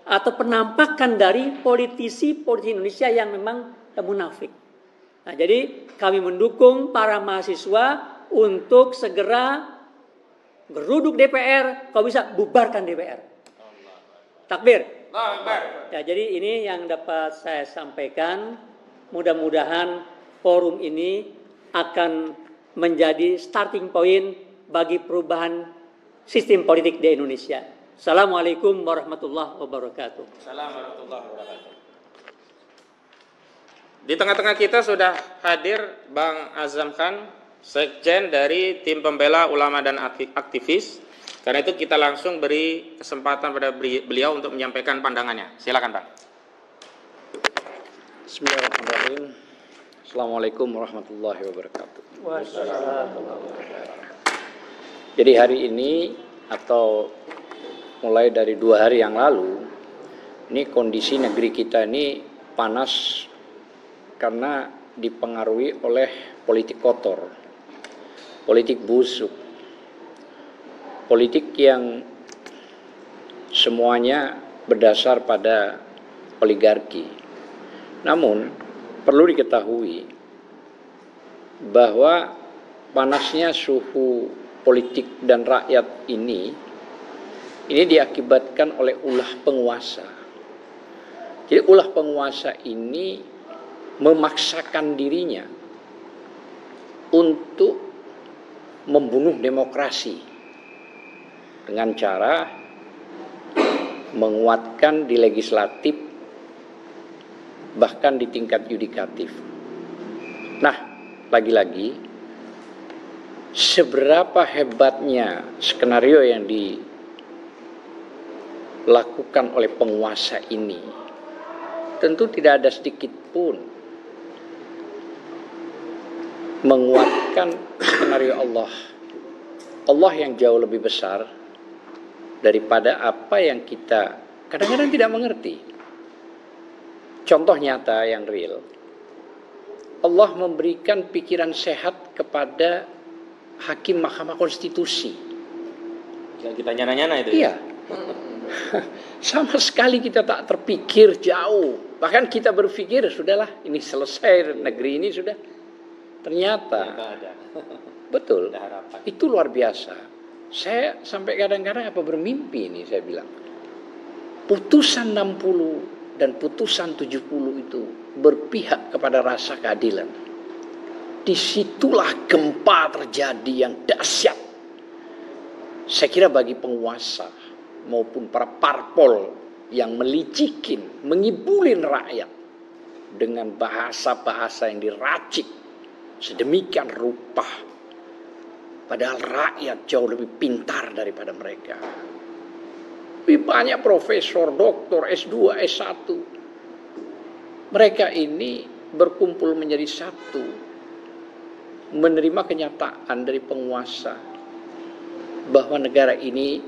atau penampakan dari politisi Indonesia yang memang munafik. Nah, jadi kami mendukung para mahasiswa untuk segera geruduk DPR, kalau bisa bubarkan DPR. Takbir. Ya, jadi ini yang dapat saya sampaikan. Mudah-mudahan forum ini akan menjadi starting point bagi perubahan sistem politik di Indonesia. Assalamualaikum warahmatullahi wabarakatuh. Assalamualaikum warahmatullahi wabarakatuh. Di tengah-tengah kita sudah hadir Bang Azam Khan, Sekjen dari Tim Pembela Ulama dan Aktivis. Karena itu kita langsung beri kesempatan pada beliau untuk menyampaikan pandangannya. Silakan Bang. Bismillahirrahmanirrahim. Assalamualaikum warahmatullahi wabarakatuh. Jadi hari ini atau mulai dari 2 hari yang lalu, ini kondisi negeri kita ini panas karena dipengaruhi oleh politik kotor, politik busuk, politik yang semuanya berdasar pada oligarki. Namun perlu diketahui bahwa panasnya suhu politik dan rakyat ini diakibatkan oleh ulah penguasa. Jadi ulah penguasa ini memaksakan dirinya untuk membunuh demokrasi dengan cara menguatkan di legislatif bahkan di tingkat yudikatif. Nah, lagi-lagi seberapa hebatnya skenario yang dilakukan oleh penguasa ini, tentu tidak ada sedikit pun menguatkan skenario Allah yang jauh lebih besar daripada apa yang kita kadang-kadang tidak mengerti. Contoh nyata yang real, Allah memberikan pikiran sehat kepada hakim Mahkamah Konstitusi. Yang kita nyana-nyana itu. Iya. Sama sekali kita tak terpikir jauh. Bahkan kita berpikir sudahlah ini selesai, negeri ini sudah. Ternyata betul. Itu luar biasa. Saya sampai kadang-kadang apa bermimpi ini saya bilang. Putusan 60 dan putusan 70 itu berpihak kepada rasa keadilan. Disitulah gempa terjadi yang dahsyat. Saya kira bagi penguasa maupun para parpol yang melicikin, mengibulin rakyat dengan bahasa-bahasa yang diracik sedemikian rupa, padahal rakyat jauh lebih pintar daripada mereka. Lebih banyak profesor, doktor, S2, S1. Mereka ini berkumpul menjadi satu, menerima kenyataan dari penguasa bahwa negara ini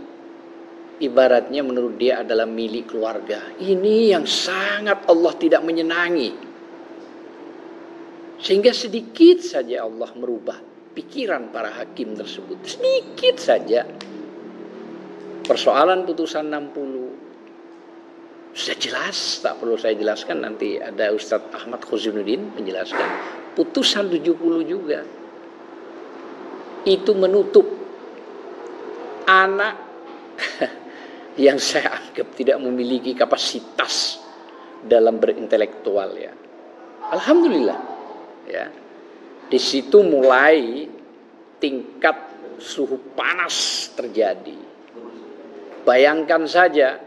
ibaratnya menurut dia adalah milik keluarga. Ini yang sangat Allah tidak menyenangi. Sehingga sedikit saja Allah merubah pikiran para hakim tersebut. Sedikit saja. Persoalan putusan 60 sudah jelas, tak perlu saya jelaskan, nanti ada Ustadz Ahmad Khuzinuddin menjelaskan. Putusan 70 juga itu menutup anak yang saya anggap tidak memiliki kapasitas dalam berintelektual ya. Alhamdulillah ya. Di situ mulai tingkat suhu panas terjadi. Bayangkan saja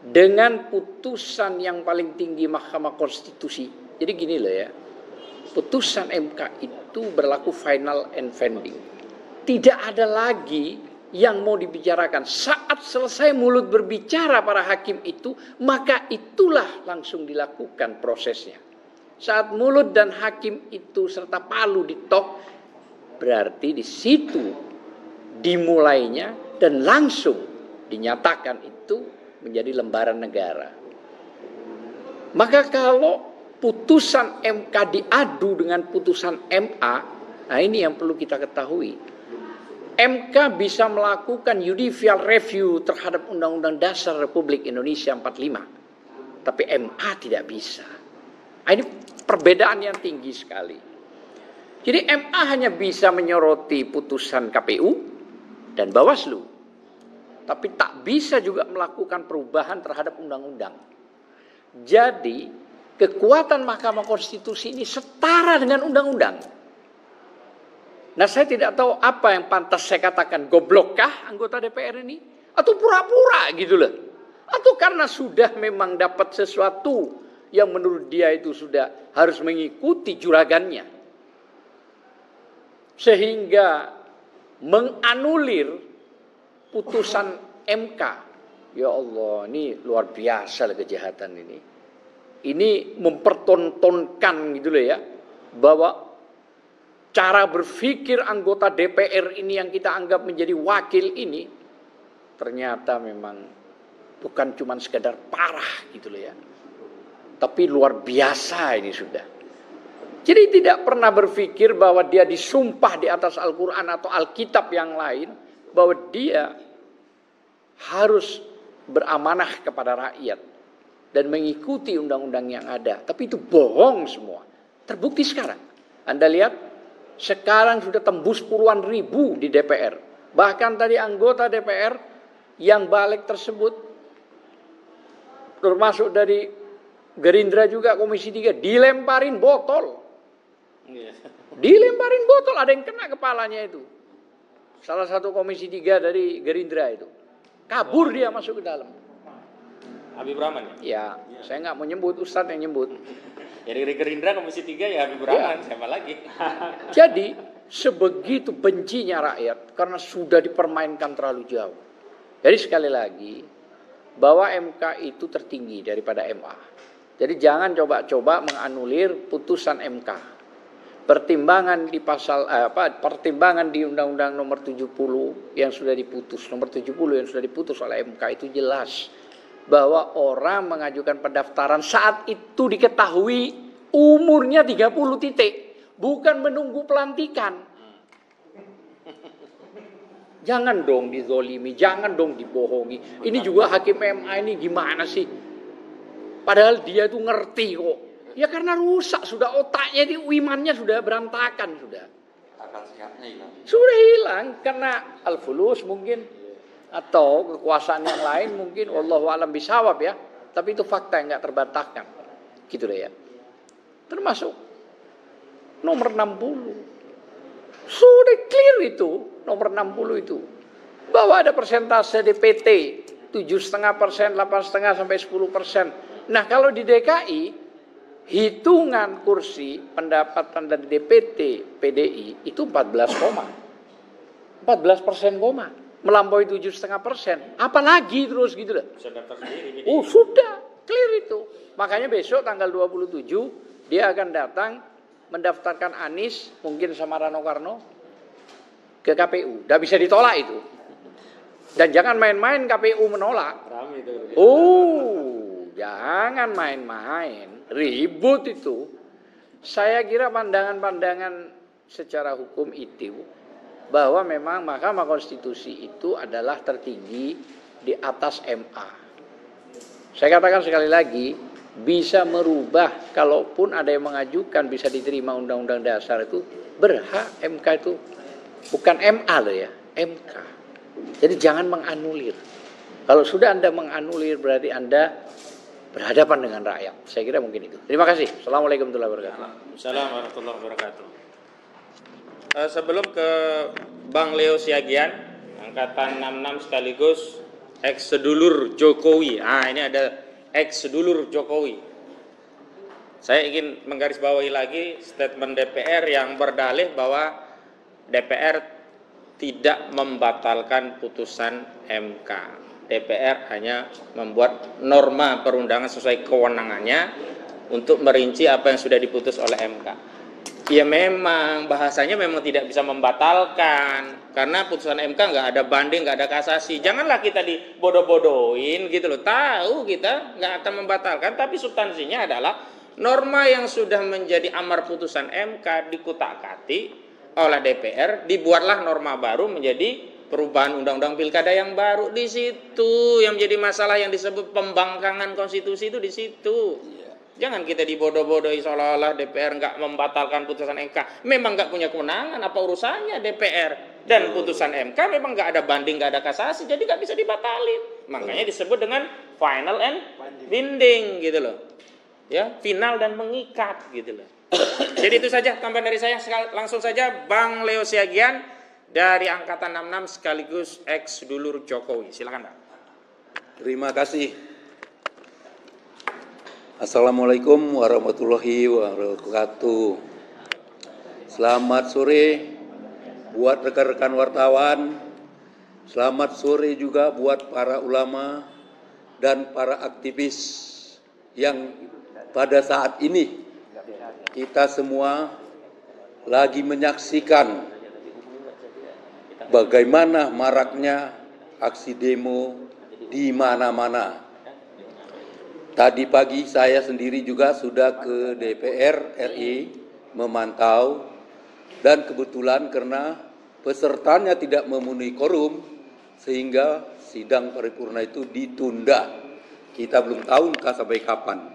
dengan putusan yang paling tinggi Mahkamah Konstitusi. Jadi gini loh ya. Putusan MK itu berlaku final and binding. Tidak ada lagi yang mau dibicarakan. Saat selesai mulut berbicara para hakim itu, maka itulah langsung dilakukan prosesnya. Saat mulut dan hakim itu serta palu ditok, berarti di situ dimulainya dan langsung dinyatakan itu menjadi lembaran negara. Maka kalau putusan MK diadu dengan putusan MA, nah ini yang perlu kita ketahui. MK bisa melakukan judicial review terhadap Undang-Undang Dasar Republik Indonesia 45. Tapi MA tidak bisa. Nah, ini perbedaan yang tinggi sekali. Jadi MA hanya bisa menyoroti putusan KPU dan Bawaslu. Tapi tak bisa juga melakukan perubahan terhadap undang-undang. Jadi kekuatan Mahkamah Konstitusi ini setara dengan undang-undang. Nah, saya tidak tahu apa yang pantas saya katakan, goblokkah anggota DPR ini? Atau pura-pura gitu loh. Atau karena sudah memang dapat sesuatu yang menurut dia itu sudah harus mengikuti juragannya. Sehingga menganulir putusan MK. Ya Allah, ini luar biasa lah kejahatan ini. Ini mempertontonkan gitu loh ya, bahwa cara berpikir anggota DPR ini yang kita anggap menjadi wakil ini ternyata memang bukan cuma sekedar parah gitu loh ya, tapi luar biasa ini sudah. Jadi tidak pernah berpikir bahwa dia disumpah di atas Al-Quran atau Alkitab yang lain, bahwa dia harus beramanah kepada rakyat dan mengikuti undang-undang yang ada. Tapi itu bohong semua. Terbukti sekarang. Anda lihat, sekarang sudah tembus puluhan ribu di DPR. Bahkan tadi anggota DPR yang balik tersebut, termasuk dari Gerindra juga Komisi 3, dilemparin botol. Dilemparin botol, ada yang kena kepalanya itu. Salah satu Komisi 3 dari Gerindra itu. Kabur dia masuk ke dalam. Habib Rahman ya? Ya, saya nggak mau nyebut, Ustadz yang nyebut. Ya dari Gerindra Komisi 3 ya Habib Rahman, siapa lagi? Jadi sebegitu bencinya rakyat karena sudah dipermainkan terlalu jauh. Jadi sekali lagi, bahwa MK itu tertinggi daripada MA. Jadi jangan coba-coba menganulir putusan MK. Pertimbangan di pertimbangan di Undang-Undang Nomor 70 yang sudah diputus, Nomor 70 yang sudah diputus oleh MK itu jelas bahwa orang mengajukan pendaftaran saat itu diketahui umurnya 30 titik, bukan menunggu pelantikan. Jangan dong dizolimi, jangan dong dibohongi. Ini juga hakim MA ini gimana sih? Padahal dia itu ngerti kok. Ya karena rusak sudah otaknya, imannya sudah berantakan sudah. Akal sehatnya hilang. Sudah hilang karena al-fulus mungkin. Atau kekuasaan yang lain mungkin, wallahu a'lam bisawab ya. Tapi itu fakta yang nggak terbantahkan. Gitu deh ya. Termasuk nomor 60. Sudah clear itu, nomor 60 itu. Bahwa ada persentase DPT 7,5%, 8,5% sampai 10%. Nah kalau di DKI, hitungan kursi pendapatan dari DPT PDI itu 14%, melampaui 7,5%. Apalagi terus gitu loh. Oh sudah clear itu. Makanya besok tanggal 27 dia akan datang mendaftarkan Anies mungkin sama Rano Karno ke KPU. Udah bisa ditolak itu. Dan jangan main-main KPU menolak. Oh, jangan main-main. Ribut itu. Saya kira pandangan-pandangan secara hukum itu bahwa memang Mahkamah Konstitusi itu adalah tertinggi di atas MA. Saya katakan sekali lagi, bisa merubah, kalaupun ada yang mengajukan bisa diterima Undang-Undang Dasar itu, berhak MK itu. Bukan MA loh ya, MK. Jadi jangan menganulir. Kalau sudah Anda menganulir berarti Anda berhadapan dengan rakyat. Saya kira mungkin itu. Terima kasih. Assalamualaikum warahmatullahi wabarakatuh. Assalamualaikum warahmatullahi wabarakatuh. Sebelum ke Bang Leo Siagian, angkatan 66 sekaligus ex sedulur Jokowi. Ini ada ex sedulur Jokowi. Saya ingin menggarisbawahi lagi statement DPR yang berdalih bahwa DPR tidak membatalkan putusan MK. DPR hanya membuat norma perundangan sesuai kewenangannya untuk merinci apa yang sudah diputus oleh MK. Ya memang bahasanya memang tidak bisa membatalkan karena putusan MK nggak ada banding, nggak ada kasasi. Janganlah kita dibodoh-bodohin gitu loh. Tahu kita nggak akan membatalkan, tapi substansinya adalah norma yang sudah menjadi amar putusan MK dikutak-katik oleh DPR, dibuatlah norma baru menjadi perubahan undang-undang pilkada yang baru. Di situ yang menjadi masalah yang disebut pembangkangan konstitusi itu di situ. Jangan kita dibodoh-bodohi seolah-olah DPR nggak membatalkan putusan MK. Memang nggak punya kewenangan, apa urusannya DPR? Dan putusan MK memang nggak ada banding, nggak ada kasasi, jadi nggak bisa dibatalin. Makanya disebut dengan final and binding gitu loh. Ya, final dan mengikat gitu loh. Jadi itu saja tambahan dari saya. Langsung saja Bang Leo Siagian dari Angkatan 66 sekaligus ex dulur Jokowi. Silakan Pak. Terima kasih. Assalamualaikum warahmatullahi wabarakatuh. Selamat sore buat rekan-rekan wartawan. Selamat sore juga buat para ulama dan para aktivis yang pada saat ini kita semua lagi menyaksikan bagaimana maraknya aksi demo di mana-mana. Tadi pagi saya sendiri juga sudah ke DPR RI memantau dan kebetulan karena pesertanya tidak memenuhi quorum sehingga sidang paripurna itu ditunda. Kita belum tahu entah sampai kapan.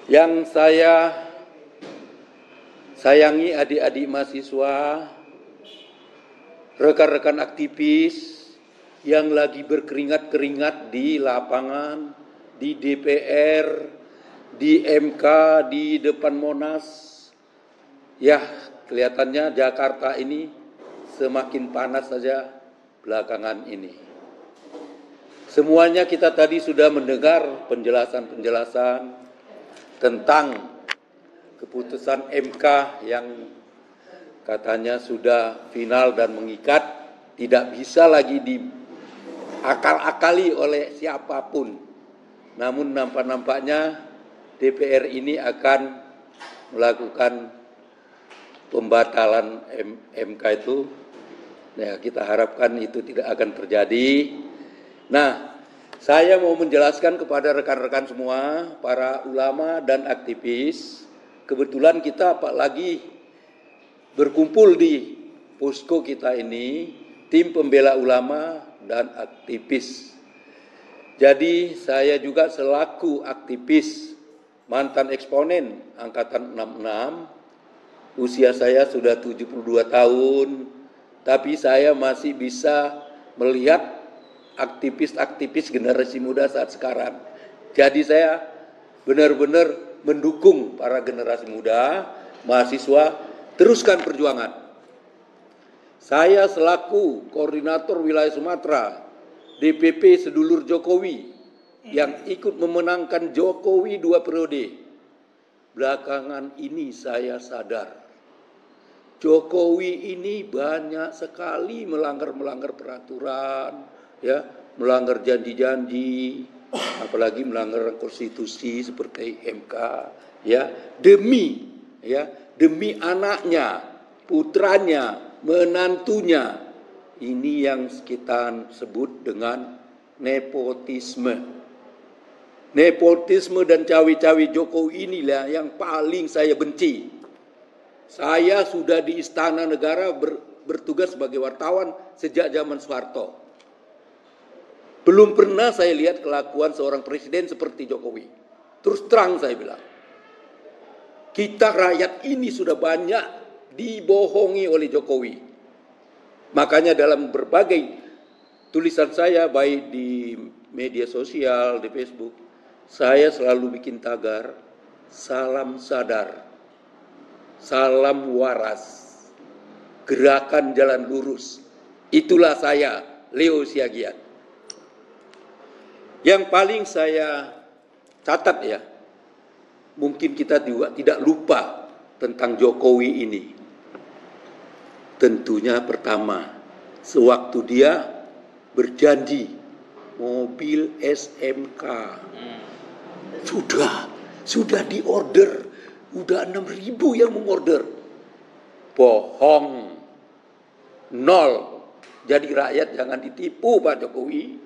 Yang saya sayangi adik-adik mahasiswa, rekan-rekan aktivis yang lagi berkeringat-keringat di lapangan, di DPR, di MK, di depan Monas. Ya, kelihatannya Jakarta ini semakin panas saja belakangan ini. Semuanya kita tadi sudah mendengar penjelasan-penjelasan tentang keputusan MK yang katanya sudah final dan mengikat, tidak bisa lagi diakal-akali oleh siapapun. Namun nampaknya DPR ini akan melakukan pembatalan MK itu. Ya, kita harapkan itu tidak akan terjadi. Nah, saya mau menjelaskan kepada rekan-rekan semua, para ulama dan aktivis. Kebetulan kita lagi berkumpul di posko kita ini, tim pembela ulama dan aktivis. Jadi saya juga selaku aktivis mantan eksponen Angkatan 66, usia saya sudah 72 tahun, tapi saya masih bisa melihat aktivis-aktivis generasi muda saat sekarang. Jadi saya benar-benar mendukung para generasi muda, mahasiswa, teruskan perjuangan. Saya selaku koordinator wilayah Sumatera, DPP sedulur Jokowi yang ikut memenangkan Jokowi 2 periode. Belakangan ini saya sadar Jokowi ini banyak sekali melanggar peraturan, ya, melanggar janji-janji, apalagi melanggar konstitusi seperti MK, ya, demi anaknya, putranya, menantunya. Ini yang kita sebut dengan nepotisme. Nepotisme dan cawe-cawe Jokowi inilah yang paling saya benci. Saya sudah di Istana Negara bertugas sebagai wartawan sejak zaman Soeharto. Belum pernah saya lihat kelakuan seorang presiden seperti Jokowi. Terus terang saya bilang, kita rakyat ini sudah banyak dibohongi oleh Jokowi. Makanya dalam berbagai tulisan saya, baik di media sosial, di Facebook, saya selalu bikin tagar, salam sadar, salam waras, gerakan jalan lurus. Itulah saya, Leo Siagian. Yang paling saya catat ya, mungkin kita juga tidak lupa tentang Jokowi ini. Tentunya pertama, sewaktu dia berjanji mobil SMK. Sudah, Sudah diorder, udah 6.000 yang mengorder. Bohong. Nol. Jadi rakyat jangan ditipu Pak Jokowi.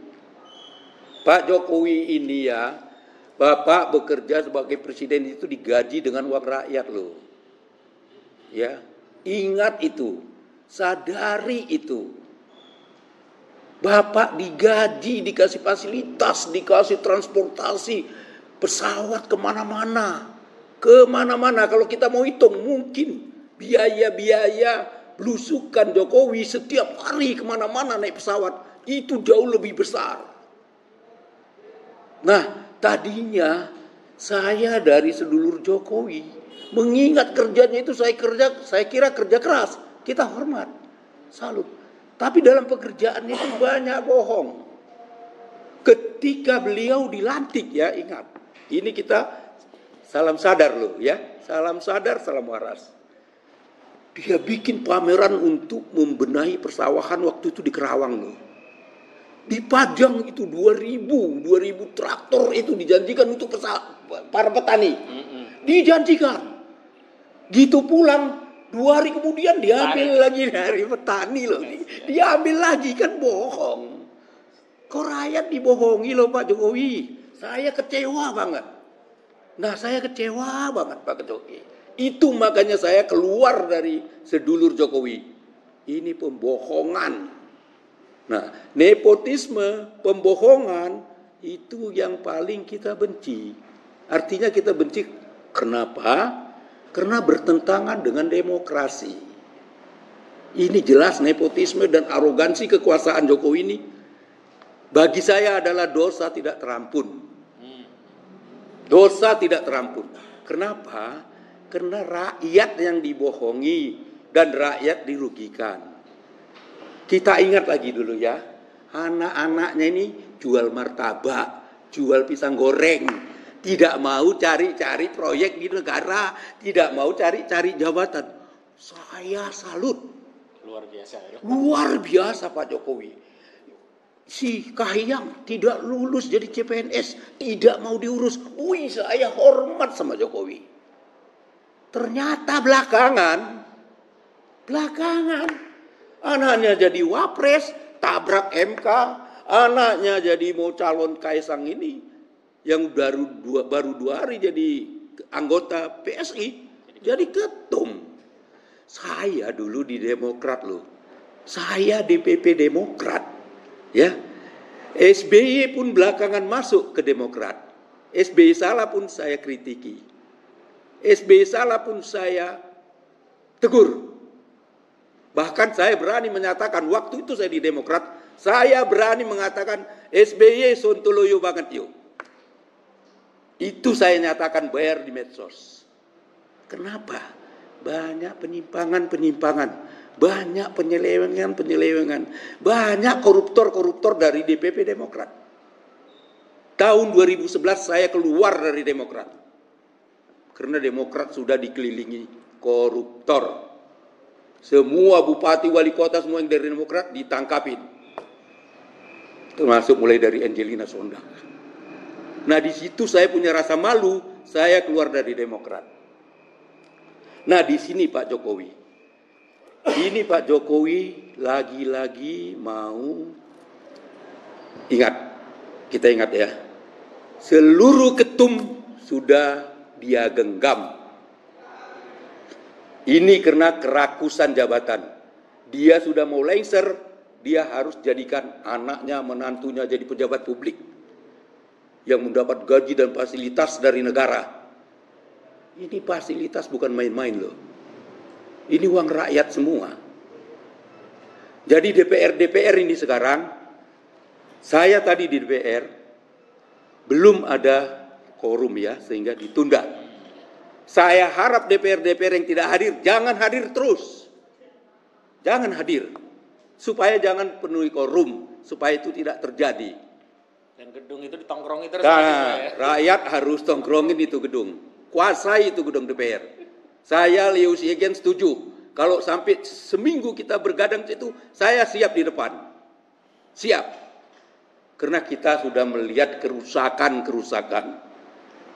Pak Jokowi ini ya, Bapak bekerja sebagai presiden itu digaji dengan uang rakyat loh. Ya, ingat itu, sadari itu. Bapak digaji, dikasih fasilitas, dikasih transportasi, pesawat kemana-mana. Kemana-mana, kalau kita mau hitung mungkin biaya-biaya belusukan Jokowi setiap hari kemana-mana naik pesawat, itu jauh lebih besar. Nah, tadinya saya dari sedulur Jokowi mengingat kerjanya itu saya kira kerja keras, kita hormat, salut. Tapi dalam pekerjaan itu banyak bohong. Ketika beliau dilantik ya, ingat, ini kita salam sadar loh ya, salam sadar, salam waras. Dia bikin pameran untuk membenahi persawahan waktu itu di Kerawang loh. Dipajang itu 2000 traktor itu dijanjikan untuk para petani. Dijanjikan. Gitu pulang 2 hari kemudian diambil lagi dari petani loh. Diambil lagi, kan bohong. Kok rakyat dibohongi loh Pak Jokowi. Saya kecewa banget. Nah, saya kecewa banget Pak Jokowi. Itu makanya saya keluar dari sedulur Jokowi. Ini pembohongan. Nah, nepotisme, pembohongan itu yang paling kita benci. Artinya kita benci kenapa? Karena bertentangan dengan demokrasi. Ini jelas nepotisme dan arogansi kekuasaan Jokowi ini bagi saya adalah dosa tidak terampun. Dosa tidak terampun. Kenapa? Karena rakyat yang dibohongi dan rakyat dirugikan. Kita ingat lagi dulu ya, anak-anaknya ini jual martabak, jual pisang goreng, tidak mau cari-cari proyek di negara, tidak mau cari-cari jabatan. Saya salut. Luar biasa ya. Luar biasa Pak Jokowi. Si Kahiyang tidak lulus jadi CPNS, tidak mau diurus. Wih, saya hormat sama Jokowi. Ternyata belakangan anaknya jadi wapres, tabrak MK, anaknya jadi mau calon Kaisang ini, yang baru 2 hari jadi anggota PSI, jadi ketum. Saya dulu di Demokrat loh, saya DPP Demokrat, ya. SBY pun belakangan masuk ke Demokrat. SBY salah pun saya kritiki, SBY salah pun saya tegur. Bahkan saya berani menyatakan, waktu itu saya di Demokrat, saya berani mengatakan SBY sontoloyo banget yuk. Itu saya nyatakan bayar di medsos. Kenapa? Banyak penyimpangan, banyak penyelewengan, banyak koruptor dari DPP Demokrat. Tahun 2011 saya keluar dari Demokrat. Karena Demokrat sudah dikelilingi koruptor. Semua bupati, wali kota, semua yang dari Demokrat ditangkapin. Termasuk mulai dari Angelina Sondang. Nah, di situ saya punya rasa malu, saya keluar dari Demokrat. Nah, di sini Pak Jokowi. Ini Pak Jokowi lagi-lagi mau, kita ingat ya. Seluruh ketum sudah dia genggam. Ini karena kerakusan jabatan. Dia sudah mau lengser, dia harus jadikan anaknya, menantunya jadi pejabat publik yang mendapat gaji dan fasilitas dari negara. Ini fasilitas bukan main-main loh. Ini uang rakyat semua. Jadi DPR ini sekarang, saya tadi di DPR belum ada quorum ya, sehingga ditunda. Saya harap DPR yang tidak hadir, jangan hadir terus. Jangan hadir. Supaya jangan penuhi quorum, supaya itu tidak terjadi. Dan gedung itu ditongkrongi terus. Nah, rakyat harus tongkrongin itu gedung. Kuasai itu gedung DPR. Saya Leo Siegen setuju. Kalau sampai seminggu kita bergadang situ, saya siap di depan. Siap. Karena kita sudah melihat kerusakan.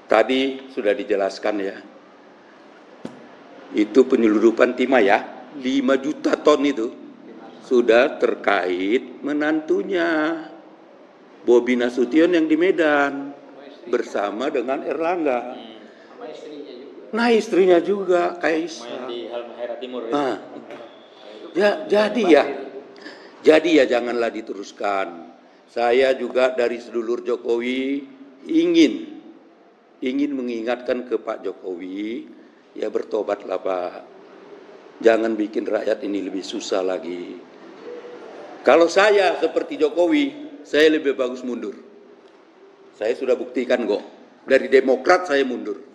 tadi sudah dijelaskan ya, itu penyeludupan timah ya, 5 juta ton itu sudah terkait menantunya Bobi Nasution yang di Medan bersama dengan Erlangga. Nah, istrinya juga Kaisar. Di Halmahera Timur. Nah, jadi ya janganlah diteruskan. Saya juga dari sedulur Jokowi ingin mengingatkan ke Pak Jokowi, ya bertobatlah Pak. Jangan bikin rakyat ini lebih susah lagi. Kalau saya seperti Jokowi, saya lebih bagus mundur. Saya sudah buktikan kok. Dari Demokrat saya mundur.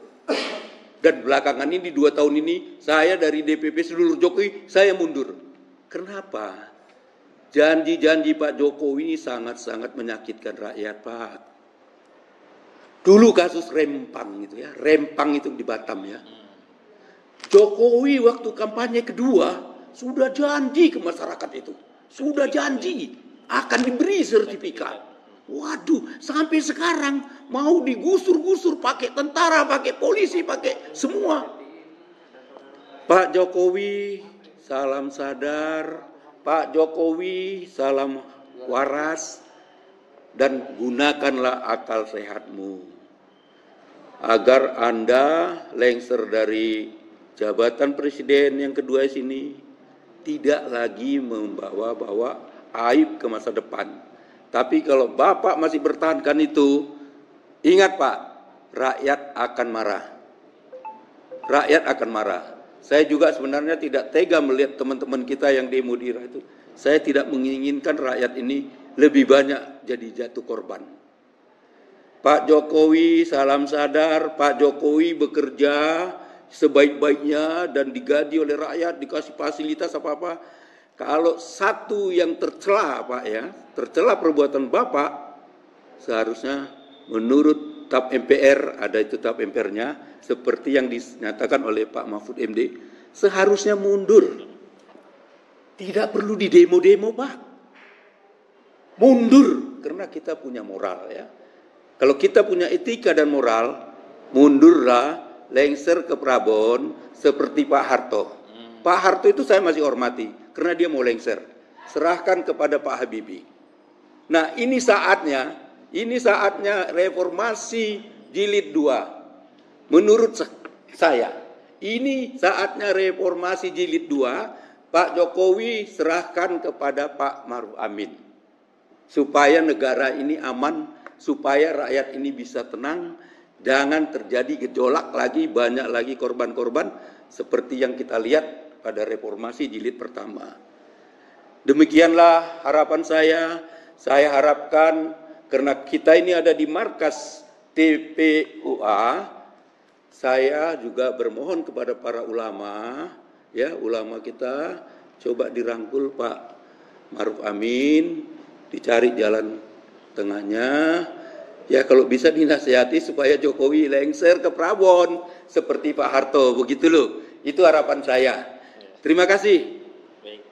Dan belakangan ini 2 tahun ini saya dari DPP seluruh Jokowi saya mundur. Kenapa? Janji-janji Pak Jokowi ini sangat-sangat menyakitkan rakyat, Pak. Dulu kasus Rempang itu ya, Rempang itu di Batam ya. Jokowi waktu kampanye kedua sudah janji ke masyarakat itu. Sudah janji akan diberi sertifikat. Waduh, sampai sekarang mau digusur-gusur pakai tentara, pakai polisi, pakai semua. Pak Jokowi, salam sadar. Pak Jokowi, salam waras. Dan gunakanlah akal sehatmu. Agar Anda lengser dari jabatan presiden yang kedua sini tidak lagi membawa-bawa aib ke masa depan. Tapi kalau Bapak masih bertahankan itu, ingat Pak, rakyat akan marah. Rakyat akan marah. Saya juga sebenarnya tidak tega melihat teman-teman kita yang demo di itu. Saya tidak menginginkan rakyat ini lebih banyak jadi jatuh korban. Pak Jokowi, salam sadar, Pak Jokowi bekerja sebaik-baiknya dan digaji oleh rakyat, dikasih fasilitas apa-apa. Kalau satu yang tercela Pak ya, tercela perbuatan Bapak, seharusnya menurut TAP MPR, ada itu TAP MPR-nya, seperti yang dinyatakan oleh Pak Mahfud MD, seharusnya mundur. Tidak perlu di demo-demo Pak. Mundur, karena kita punya moral ya. Kalau kita punya etika dan moral, mundurlah, lengser ke Prabon seperti Pak Harto. Pak Harto itu saya masih hormati karena dia mau lengser. Serahkan kepada Pak Habibie. Nah, ini saatnya reformasi jilid 2. Menurut saya, ini saatnya reformasi jilid 2. Pak Jokowi serahkan kepada Pak Maruf Amin. Supaya negara ini aman, supaya rakyat ini bisa tenang. Jangan terjadi gejolak lagi, banyak lagi korban-korban seperti yang kita lihat pada reformasi jilid pertama. Demikianlah harapan saya. Saya harapkan karena kita ini ada di markas TPUA, saya juga bermohon kepada para ulama, ya ulama kita coba dirangkul Pak Maruf Amin, dicari jalan tengahnya. Ya kalau bisa dinasihati supaya Jokowi lengser ke Prabon seperti Pak Harto, begitu loh. Itu harapan saya. Terima kasih. Baik.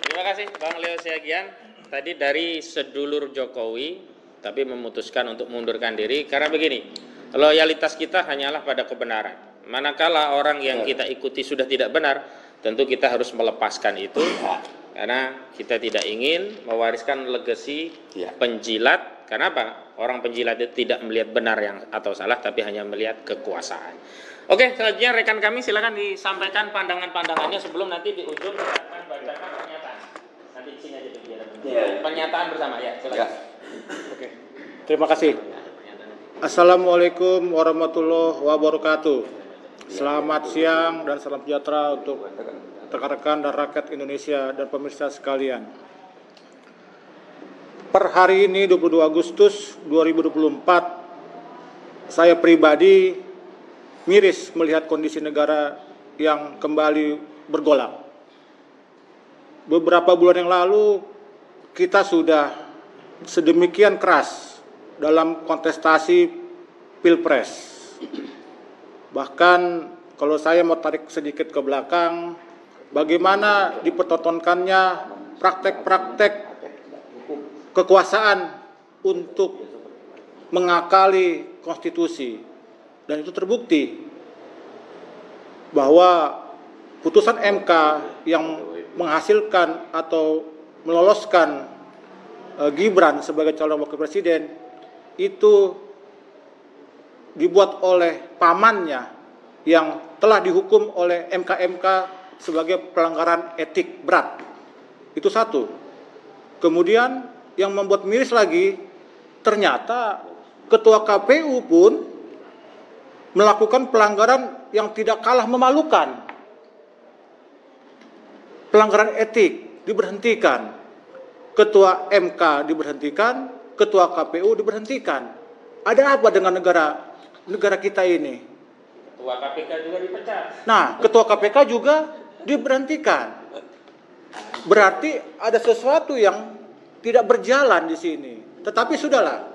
Terima kasih Bang Leo Siagian. Tadi dari sedulur Jokowi, tapi memutuskan untuk mengundurkan diri karena begini, loyalitas kita hanyalah pada kebenaran. Manakala orang yang kita ikuti sudah tidak benar, tentu kita harus melepaskan itu. Karena kita tidak ingin mewariskan legasi penjilat. Karena apa? Orang penjilat itu tidak melihat benar yang atau salah, tapi hanya melihat kekuasaan. Oke, selanjutnya rekan kami silakan disampaikan pandangan-pandangannya sebelum nanti di ujung kita akan bacakan pernyataan. Nanti di sini aja biar pernyataan bersama ya. Silakan. Oke. Terima kasih. Assalamualaikum warahmatullahi wabarakatuh. Selamat siang dan salam sejahtera untuk rekan-rekan dan rakyat Indonesia dan pemirsa sekalian. Per hari ini 22 Agustus 2024, saya pribadi miris melihat kondisi negara yang kembali bergolak. Beberapa bulan yang lalu kita sudah sedemikian keras dalam kontestasi Pilpres. Bahkan kalau saya mau tarik sedikit ke belakang, bagaimana dipertontonkannya praktek-praktek kekuasaan untuk mengakali konstitusi. dan itu terbukti bahwa putusan MK yang menghasilkan atau meloloskan Gibran sebagai calon wakil presiden itu dibuat oleh pamannya yang telah dihukum oleh MK sebagai pelanggaran etik berat. Itu satu. Kemudian yang membuat miris lagi, ternyata ketua KPU pun melakukan pelanggaran yang tidak kalah memalukan. Pelanggaran etik diberhentikan. Ketua MK diberhentikan, ketua KPU diberhentikan. Ada apa dengan negara kita ini? Ketua KPK juga dipecat. Nah, ketua KPK juga diberhentikan. Berarti ada sesuatu yang tidak berjalan di sini. Tetapi sudahlah,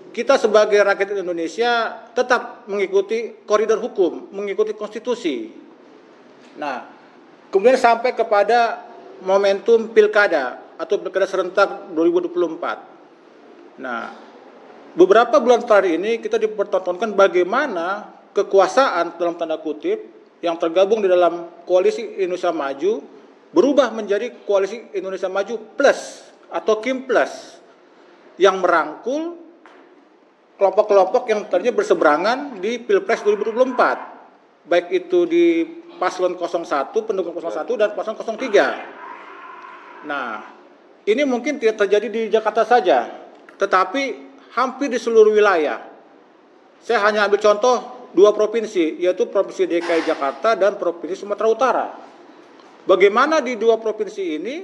kita sebagai rakyat Indonesia tetap mengikuti koridor hukum, mengikuti konstitusi. Nah, kemudian sampai kepada momentum pilkada atau pilkada serentak 2024. Nah, beberapa bulan terakhir ini kita dipertontonkan bagaimana kekuasaan dalam tanda kutip yang tergabung di dalam koalisi Indonesia Maju berubah menjadi koalisi Indonesia Maju Plus atau Kim Plus yang merangkul kelompok-kelompok yang tadinya berseberangan di Pilpres 2024, baik itu di paslon 01, pendukung 01 dan paslon 03. Nah, ini mungkin tidak terjadi di Jakarta saja, tetapi hampir di seluruh wilayah. Saya hanya ambil contoh 2 provinsi, yaitu Provinsi DKI Jakarta dan Provinsi Sumatera Utara. Bagaimana di 2 provinsi ini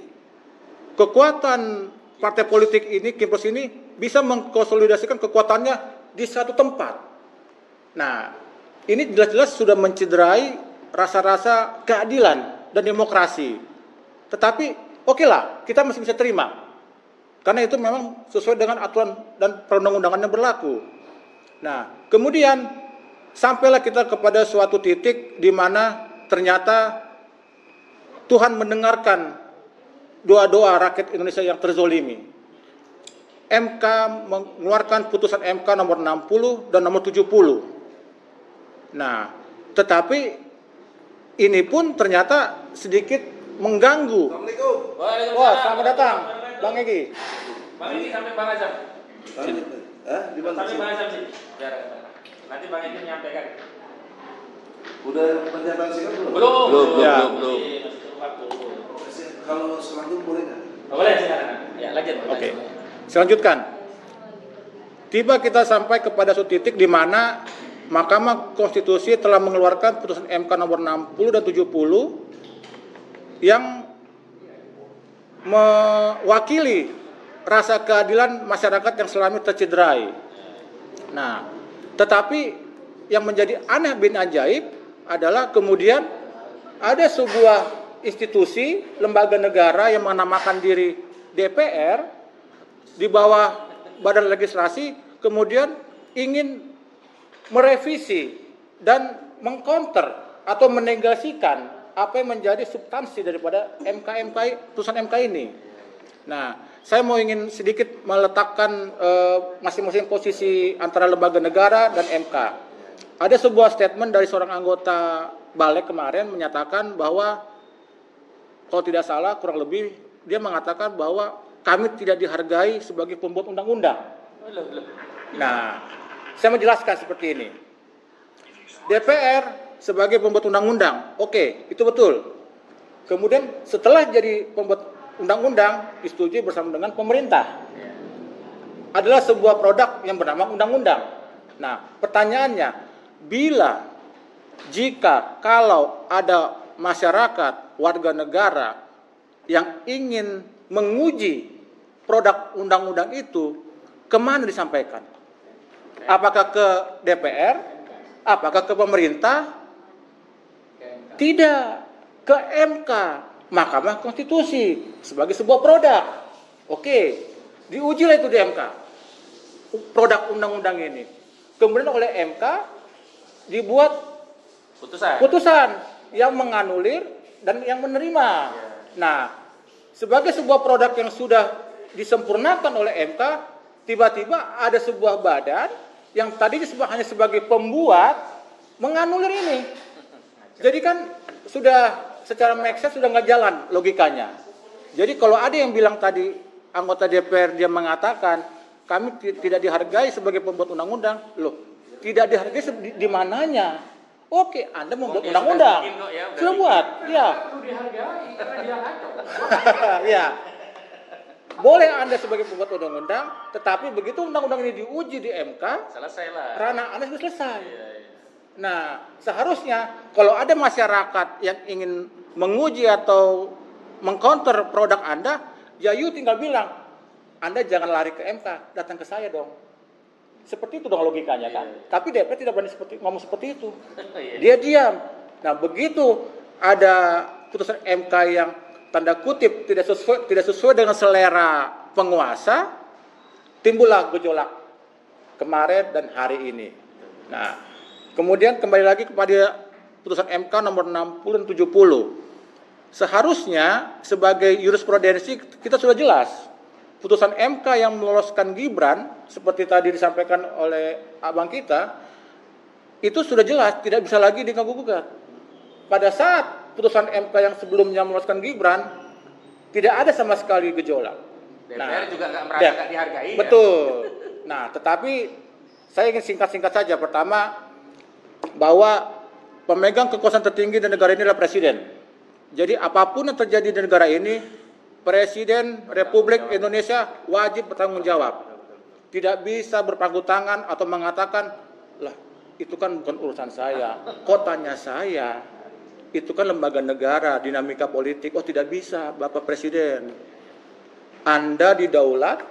kekuatan partai politik ini, Kim Plus ini bisa mengkonsolidasikan kekuatannya di satu tempat. Nah, ini jelas-jelas sudah mencederai rasa-rasa keadilan dan demokrasi. Tetapi oke lah, kita masih bisa terima. Karena itu memang sesuai dengan aturan dan perundang-undangan yang berlaku. Nah, kemudian sampailah kita kepada suatu titik di mana ternyata Tuhan mendengarkan doa-doa rakyat Indonesia yang terzolimi. MK mengeluarkan putusan MK nomor 60 dan nomor 70. Nah, tetapi ini pun ternyata sedikit mengganggu. Assalamualaikum. Wah, selamat datang, Bang Egi. Bang Egi sampai Bang Azam. Di mana Sampai sih? Bang Azam sih. Biar nanti Bang Egi menyampaikan. Udah penyampaian singkat belum? Belum. Ya. Belum. Kalau selanjutnya boleh nggak? Boleh silakan. Ya, lanjut. Oke. Selanjutkan. Tiba kita sampai kepada suatu titik di mana Mahkamah Konstitusi telah mengeluarkan putusan MK nomor 60 dan 70 yang mewakili rasa keadilan masyarakat yang selama ini tercederai. Nah, tetapi yang menjadi aneh bin ajaib adalah kemudian ada sebuah institusi, lembaga negara yang menamakan diri DPR di bawah badan legislasi kemudian ingin merevisi dan mengcounter atau menegasikan apa yang menjadi substansi daripada putusan MK ini. Nah, saya mau ingin sedikit meletakkan masing-masing posisi antara lembaga negara dan MK. Ada sebuah statement dari seorang anggota Balik kemarin menyatakan bahwa kalau tidak salah kurang lebih dia mengatakan bahwa kami tidak dihargai sebagai pembuat undang-undang. Nah, saya menjelaskan seperti ini. DPR sebagai pembuat undang-undang, oke, itu betul. Kemudian setelah jadi pembuat undang-undang disetujui bersama dengan pemerintah. Adalah sebuah produk yang bernama undang-undang. Nah, pertanyaannya, kalau ada masyarakat, warga negara yang ingin menguji produk undang-undang itu, kemana disampaikan? Apakah ke DPR? Apakah ke pemerintah? Tidak, ke MK, Mahkamah Konstitusi, sebagai sebuah produk. Oke, diujilah itu di MK, produk undang-undang ini. Kemudian oleh MK dibuat putusan yang menganulir dan yang menerima. Nah, sebagai sebuah produk yang sudah disempurnakan oleh MK, tiba-tiba ada sebuah badan yang tadinya hanya sebagai pembuat menganulir ini. Jadi kan sudah secara make sense sudah nggak jalan logikanya. Jadi kalau ada yang bilang tadi anggota DPR dia mengatakan kami tidak dihargai sebagai pembuat undang-undang, loh tidak dihargai di mananya? Oke, Anda membuat undang-undang, sudah buat, ya. Dihargai karena dia kacau. Ya. Boleh Anda sebagai pembuat undang-undang, tetapi begitu undang-undang ini diuji di MK, Selesailah. ranah Anda sudah selesai. Nah, seharusnya kalau ada masyarakat yang ingin menguji atau mengcounter produk Anda, ya you tinggal bilang, Anda jangan lari ke MK, datang ke saya dong. Seperti itu dong logikanya kan. Tapi DPR tidak berani ngomong seperti itu. Dia diam. Nah, begitu ada putusan MK yang tanda kutip tidak sesuai dengan selera penguasa, timbullah gejolak kemarin dan hari ini. Nah, kemudian kembali lagi kepada putusan MK nomor 60 dan 70. Seharusnya sebagai jurisprudensi kita sudah jelas. Putusan MK yang meloloskan Gibran seperti tadi disampaikan oleh abang kita itu sudah jelas tidak bisa lagi diganggu-gugat. Pada saat putusan MK yang sebelumnya meloloskan Gibran tidak ada sama sekali gejolak. DPR juga nggak merasa nggak dihargai. Betul. Nah, tetapi saya ingin singkat-singkat saja. Pertama, bahwa pemegang kekuasaan tertinggi di negara ini adalah presiden. Jadi apapun yang terjadi di negara ini, Presiden Republik Indonesia wajib bertanggung jawab. Tidak bisa berpangku tangan atau mengatakan, lah itu kan bukan urusan saya, kotanya saya. Itu kan lembaga negara, dinamika politik. Oh tidak bisa, Bapak Presiden. Anda didaulat,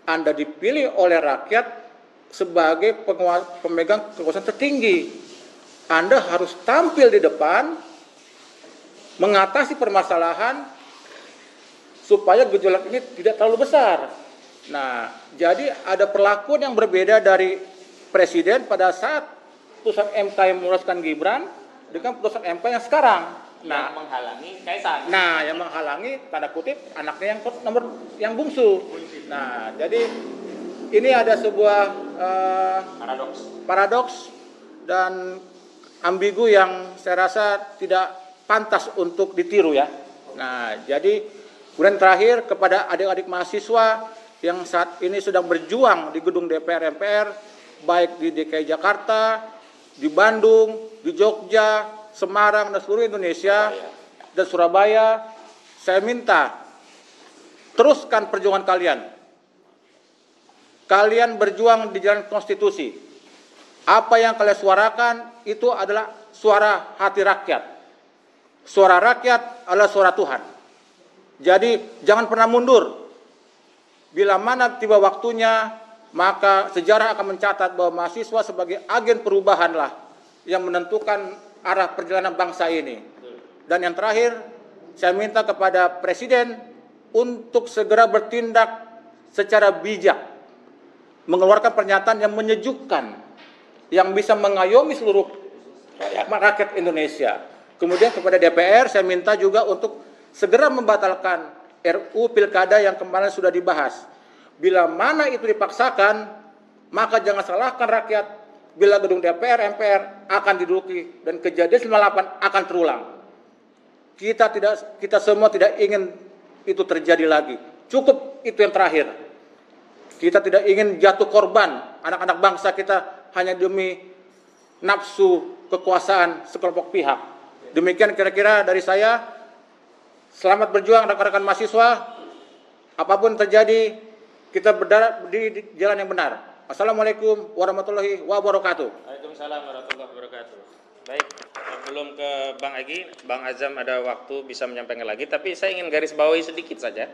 Anda dipilih oleh rakyat sebagai pemegang kekuasaan tertinggi. Anda harus tampil di depan, mengatasi permasalahan, supaya gejolak ini tidak terlalu besar. Nah, jadi ada perlakuan yang berbeda dari Presiden pada saat putusan MK yang meloloskan Gibran dengan putusan MK yang sekarang. Nah, yang menghalangi Kaisang. Nah, yang menghalangi tanda kutip anaknya yang bungsu. Nah, jadi ini ada sebuah paradoks dan ambigu yang saya rasa tidak pantas untuk ditiru ya. Nah, jadi kemudian terakhir kepada adik-adik mahasiswa yang saat ini sedang berjuang di gedung DPR MPR, baik di DKI Jakarta, di Bandung, di Jogja, Semarang, dan seluruh Indonesia, dan Surabaya, saya minta teruskan perjuangan kalian. Kalian berjuang di jalan konstitusi. Apa yang kalian suarakan itu adalah suara hati rakyat. Suara rakyat adalah suara Tuhan. Jadi jangan pernah mundur. Bila mana tiba waktunya, maka sejarah akan mencatat bahwa mahasiswa sebagai agen perubahanlah yang menentukan arah perjalanan bangsa ini. Dan yang terakhir, saya minta kepada Presiden untuk segera bertindak secara bijak, mengeluarkan pernyataan yang menyejukkan, yang bisa mengayomi seluruh rakyat Indonesia. Kemudian kepada DPR, saya minta juga untuk segera membatalkan RUU Pilkada yang kemarin sudah dibahas. Bila mana itu dipaksakan, maka jangan salahkan rakyat bila gedung DPR, MPR akan diduduki dan kejadian 98 akan terulang. Kita semua tidak ingin itu terjadi lagi. Cukup itu yang terakhir. Kita tidak ingin jatuh korban anak-anak bangsa kita hanya demi nafsu kekuasaan sekelompok pihak. Demikian kira-kira dari saya. Selamat berjuang rekan-rekan mahasiswa. Apapun terjadi, kita di jalan yang benar. Assalamualaikum warahmatullahi wabarakatuh. Waalaikumsalam warahmatullahi wabarakatuh. Baik, sebelum ke Bang Agi, Bang Azam ada waktu bisa menyampaikan lagi, tapi saya ingin garis bawahi sedikit saja.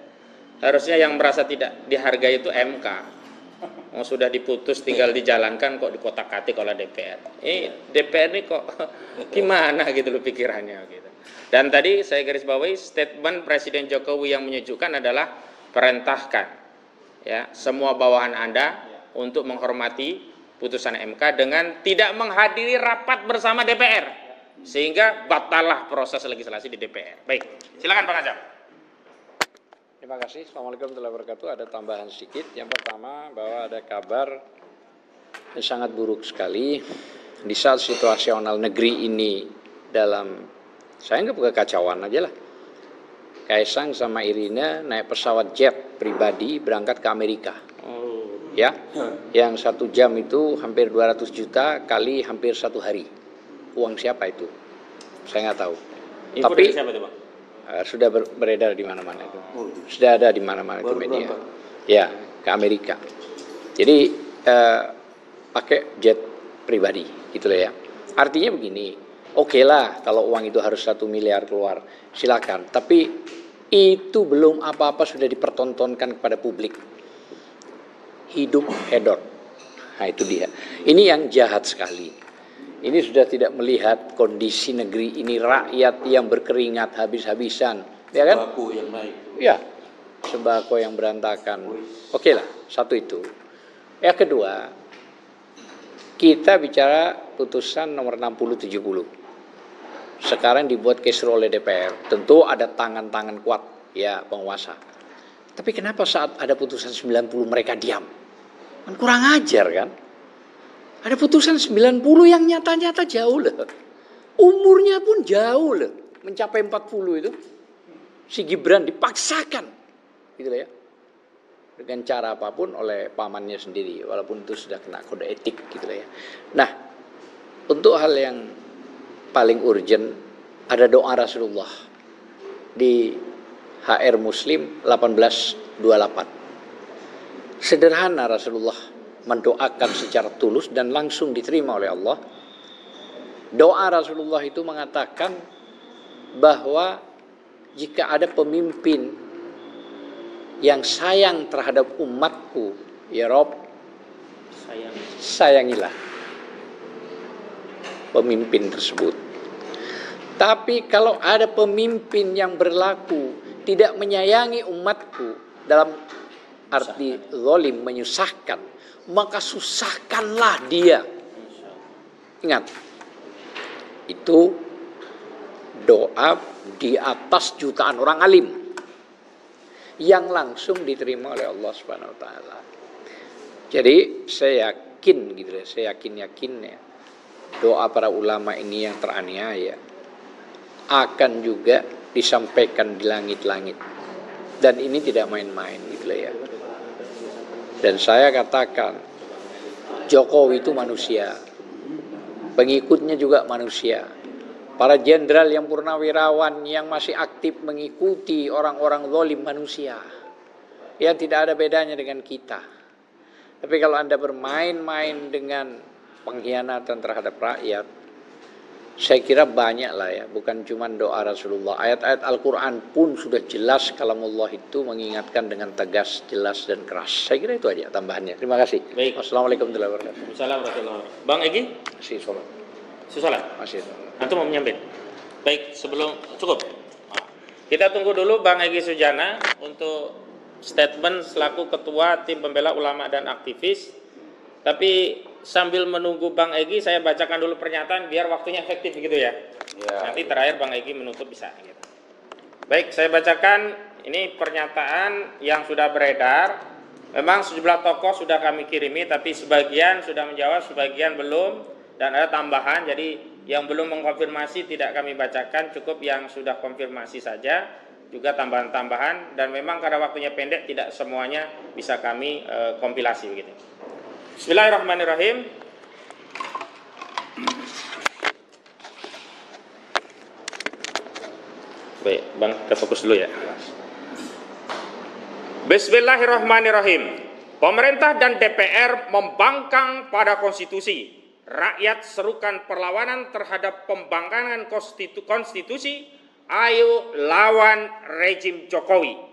Harusnya yang merasa tidak dihargai itu MK. Oh, sudah diputus tinggal dijalankan kok dikotak-katik oleh DPR. DPR ini kok gimana gitu loh pikirannya gitu. Dan tadi saya garis bawahi statement Presiden Jokowi yang menyejukkan adalah perintahkan ya semua bawahan Anda untuk menghormati putusan MK dengan tidak menghadiri rapat bersama DPR sehingga batallah proses legislasi di DPR. Baik, silakan Bang Azam. Terima kasih. Assalamualaikum warahmatullahi wabarakatuh. Ada tambahan sedikit. Yang pertama bahwa ada kabar sangat buruk sekali di saat situasional negeri ini dalam, saya anggap kekacauan aja lah. Kaisang sama Irina naik pesawat jet pribadi berangkat ke Amerika. Ya, yang 1 jam itu hampir 200 juta kali hampir 1 hari. Uang siapa itu? Saya nggak tahu. Info Tapi dari siapa itu, Bang? Sudah beredar di mana-mana itu. Sudah ada di mana-mana itu media. Ya, ke Amerika. Jadi pakai jet pribadi, gitu loh ya. Artinya begini, oke lah kalau uang itu harus 1 miliar keluar, silakan. Tapi itu belum apa-apa sudah dipertontonkan kepada publik. Hidup hedon. Nah itu dia. Ini yang jahat sekali. Ini sudah tidak melihat kondisi negeri ini, rakyat yang berkeringat habis-habisan, ya kan? Sembako yang naik. Ya, sembako yang berantakan. Oke lah, satu itu. Yang kedua, kita bicara putusan nomor 60/70. Sekarang dibuat kisru oleh DPR. Tentu ada tangan-tangan kuat, ya penguasa. Tapi kenapa saat ada putusan 90 mereka diam? Kan kurang ajar kan? Ada putusan 90 yang nyata-nyata jauh lah. Umurnya pun jauh lah. Mencapai 40 itu. Si Gibran dipaksakan. Gitu lah ya. Dengan cara apapun oleh pamannya sendiri. Walaupun itu sudah kena kode etik gitu lah ya. Nah, untuk hal yang paling urgent ada doa Rasulullah di HR Muslim 1828. Sederhana Rasulullah mendoakan secara tulus dan langsung diterima oleh Allah. Doa Rasulullah itu mengatakan bahwa jika ada pemimpin yang sayang terhadap umatku, ya Rob, sayangilah pemimpin tersebut. Tapi kalau ada pemimpin yang berlaku tidak menyayangi umatku, dalam arti zalim, menyusahkan, maka susahkanlah dia. Ingat, itu doa di atas jutaan orang alim yang langsung diterima oleh Allah Subhanahu wa taala. Jadi saya yakin gitu ya, saya yakin ya, doa para ulama ini yang teraniaya akan juga disampaikan di langit-langit. Dan ini tidak main-main gitu ya. Dan saya katakan, Jokowi itu manusia, pengikutnya juga manusia. Para jenderal yang purnawirawan yang masih aktif mengikuti orang-orang zalim manusia. Ya tidak ada bedanya dengan kita. Tapi kalau Anda bermain-main dengan pengkhianatan terhadap rakyat, saya kira banyak lah ya, bukan cuma doa Rasulullah. Ayat-ayat Al-Quran pun sudah jelas kalamullah itu mengingatkan dengan tegas, jelas dan keras. Saya kira itu aja tambahannya. Terima kasih. Baik. Wassalamualaikum warahmatullahi wabarakatuh. Assalamualaikum warahmatullahi wabarakatuh. Bang Egy? Masih sholat. Susalat? Masih sholat. Antum mau menyampaikan? Baik, sebelum cukup. Kita tunggu dulu Bang Egy Sujana untuk statement selaku ketua tim pembela ulama dan aktivis. Tapi sambil menunggu Bang Egy, saya bacakan dulu pernyataan biar waktunya efektif gitu ya. Nanti terakhir Bang Egy menutup bisa. Gitu. Baik, saya bacakan ini pernyataan yang sudah beredar. Memang sejumlah tokoh sudah kami kirimi, tapi sebagian sudah menjawab, sebagian belum, dan ada tambahan. Jadi yang belum mengkonfirmasi tidak kami bacakan, cukup yang sudah konfirmasi saja. Juga tambahan-tambahan, dan memang karena waktunya pendek tidak semuanya bisa kami kompilasi begitu. Bismillahirrahmanirrahim. Baik, Bang, kita fokus dulu ya. Bismillahirrahmanirrahim. Pemerintah dan DPR membangkang pada konstitusi. Rakyat serukan perlawanan terhadap pembangkangan konstitusi. Ayo lawan rejim Jokowi.